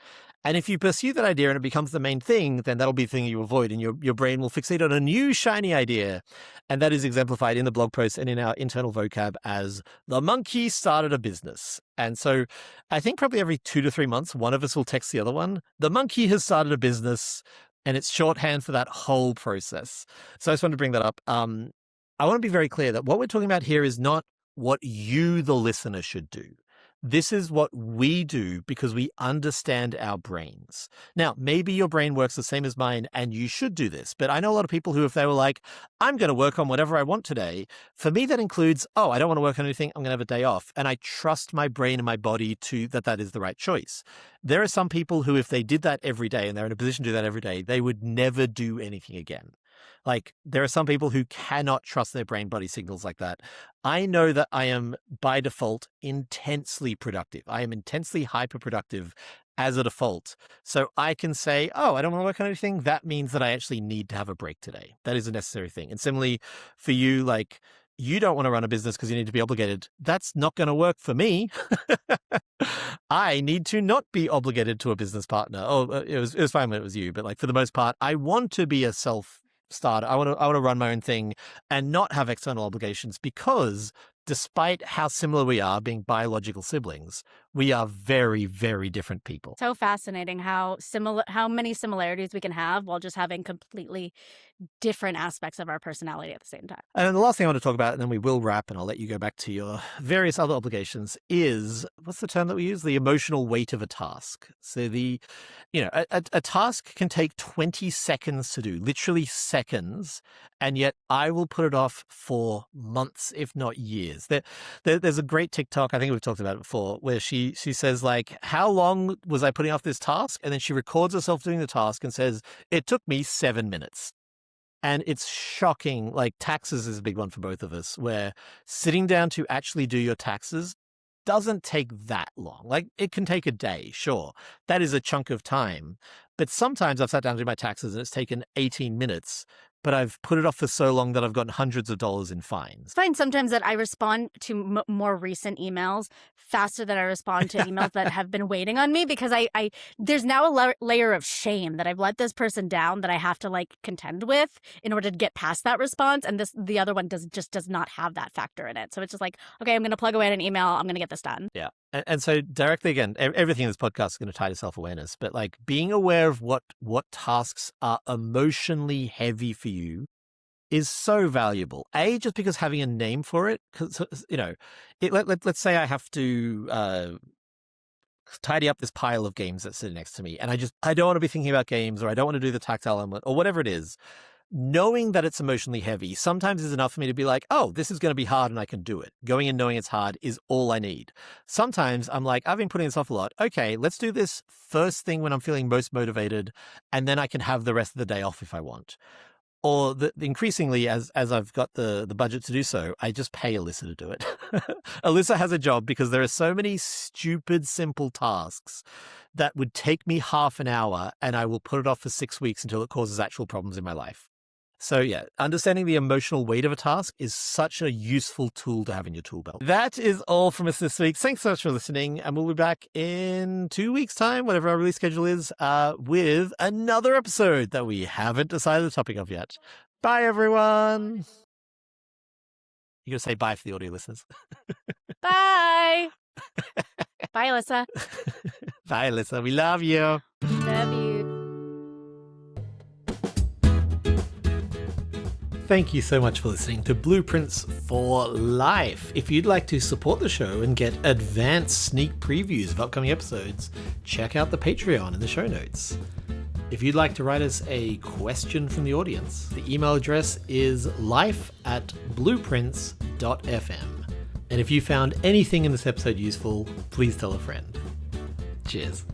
And if you pursue that idea and it becomes the main thing, then that'll be the thing you avoid, and your brain will fixate on a new shiny idea. And that is exemplified in the blog post and in our internal vocab as the monkey started a business. And so I think probably every 2 to 3 months, one of us will text the other one, the monkey has started a business, and it's shorthand for that whole process. So I just wanted to bring that up. I want to be very clear that what we're talking about here is not what you, the listener, should do. This is what we do because we understand our brains. Now, maybe your brain works the same as mine and you should do this, but I know a lot of people who, if they were like, I'm going to work on whatever I want today, for me that includes, oh, I don't want to work on anything, I'm going to have a day off. And I trust my brain and my body to that is the right choice. There are some people who, if they did that every day and they're in a position to do that every day, they would never do anything again. Like, there are some people who cannot trust their brain-body signals like that. I know that I am, by default, intensely productive. I am intensely hyper-productive as a default. So I can say, oh, I don't want to work on anything. That means that I actually need to have a break today. That is a necessary thing. And similarly, for you, like, you don't want to run a business because you need to be obligated. That's not going to work for me. I need to not be obligated to a business partner. Oh, it was fine when it was you, but like for the most part, I want to be a self-starter. I want to run my own thing and not have external obligations because despite how similar we are, being biological siblings, we are very, very different people. So fascinating how many similarities we can have while just having completely different aspects of our personality at the same time. And the last thing I want to talk about, and then we will wrap and I'll let you go back to your various other obligations, is, what's the term that we use? The emotional weight of a task. So a task can take 20 seconds to do, literally seconds, and yet I will put it off for months, if not years. There's a great TikTok, I think we've talked about it before, where she says, like, how long was I putting off this task? And then she records herself doing the task and says, it took me 7 minutes. And it's shocking. Like, taxes is a big one for both of us, where sitting down to actually do your taxes doesn't take that long. Like, it can take a day, sure. That is a chunk of time. But sometimes I've sat down to do my taxes and it's taken 18 minutes, but I've put it off for so long that I've gotten hundreds of dollars in fines. I find sometimes that I respond to more recent emails faster than I respond to emails that have been waiting on me, because I there's now a layer of shame that I've let this person down that I have to like contend with in order to get past that response. And the other one does not have that factor in it. So it's just like, okay, I'm going to plug away at an email. I'm going to get this done. Yeah. And so directly, again, everything in this podcast is going to tie to self-awareness, but like being aware of what tasks are emotionally heavy for you is so valuable. Just because having a name for it, because, let's say I have to tidy up this pile of games that's sitting next to me, and I don't want to be thinking about games, or I don't want to do the tactile element, or whatever it is. Knowing that it's emotionally heavy sometimes is enough for me to be like, oh, this is going to be hard and I can do it. Going in knowing it's hard is all I need. Sometimes I'm like, I've been putting this off a lot. Okay, let's do this first thing when I'm feeling most motivated, and then I can have the rest of the day off if I want. Or increasingly, as I've got the budget to do so, I just pay Alyssa to do it. Alyssa has a job because there are so many stupid, simple tasks that would take me half an hour, and I will put it off for 6 weeks until it causes actual problems in my life. So yeah, understanding the emotional weight of a task is such a useful tool to have in your tool belt. That is all from us this week. Thanks so much for listening, and we'll be back in 2 weeks' time, whatever our release schedule is, with another episode that we haven't decided the topic of yet. Bye, everyone. You gonna say bye for the audio listeners? Bye. Bye, Alyssa. Bye, Alyssa. We love you. Love you. Thank you so much for listening to Blueprints for Life. If you'd like to support the show and get advanced sneak previews of upcoming episodes, check out the Patreon in the show notes. If you'd like to write us a question from the audience, the email address is life@blueprints.fm. And if you found anything in this episode useful, please tell a friend. Cheers.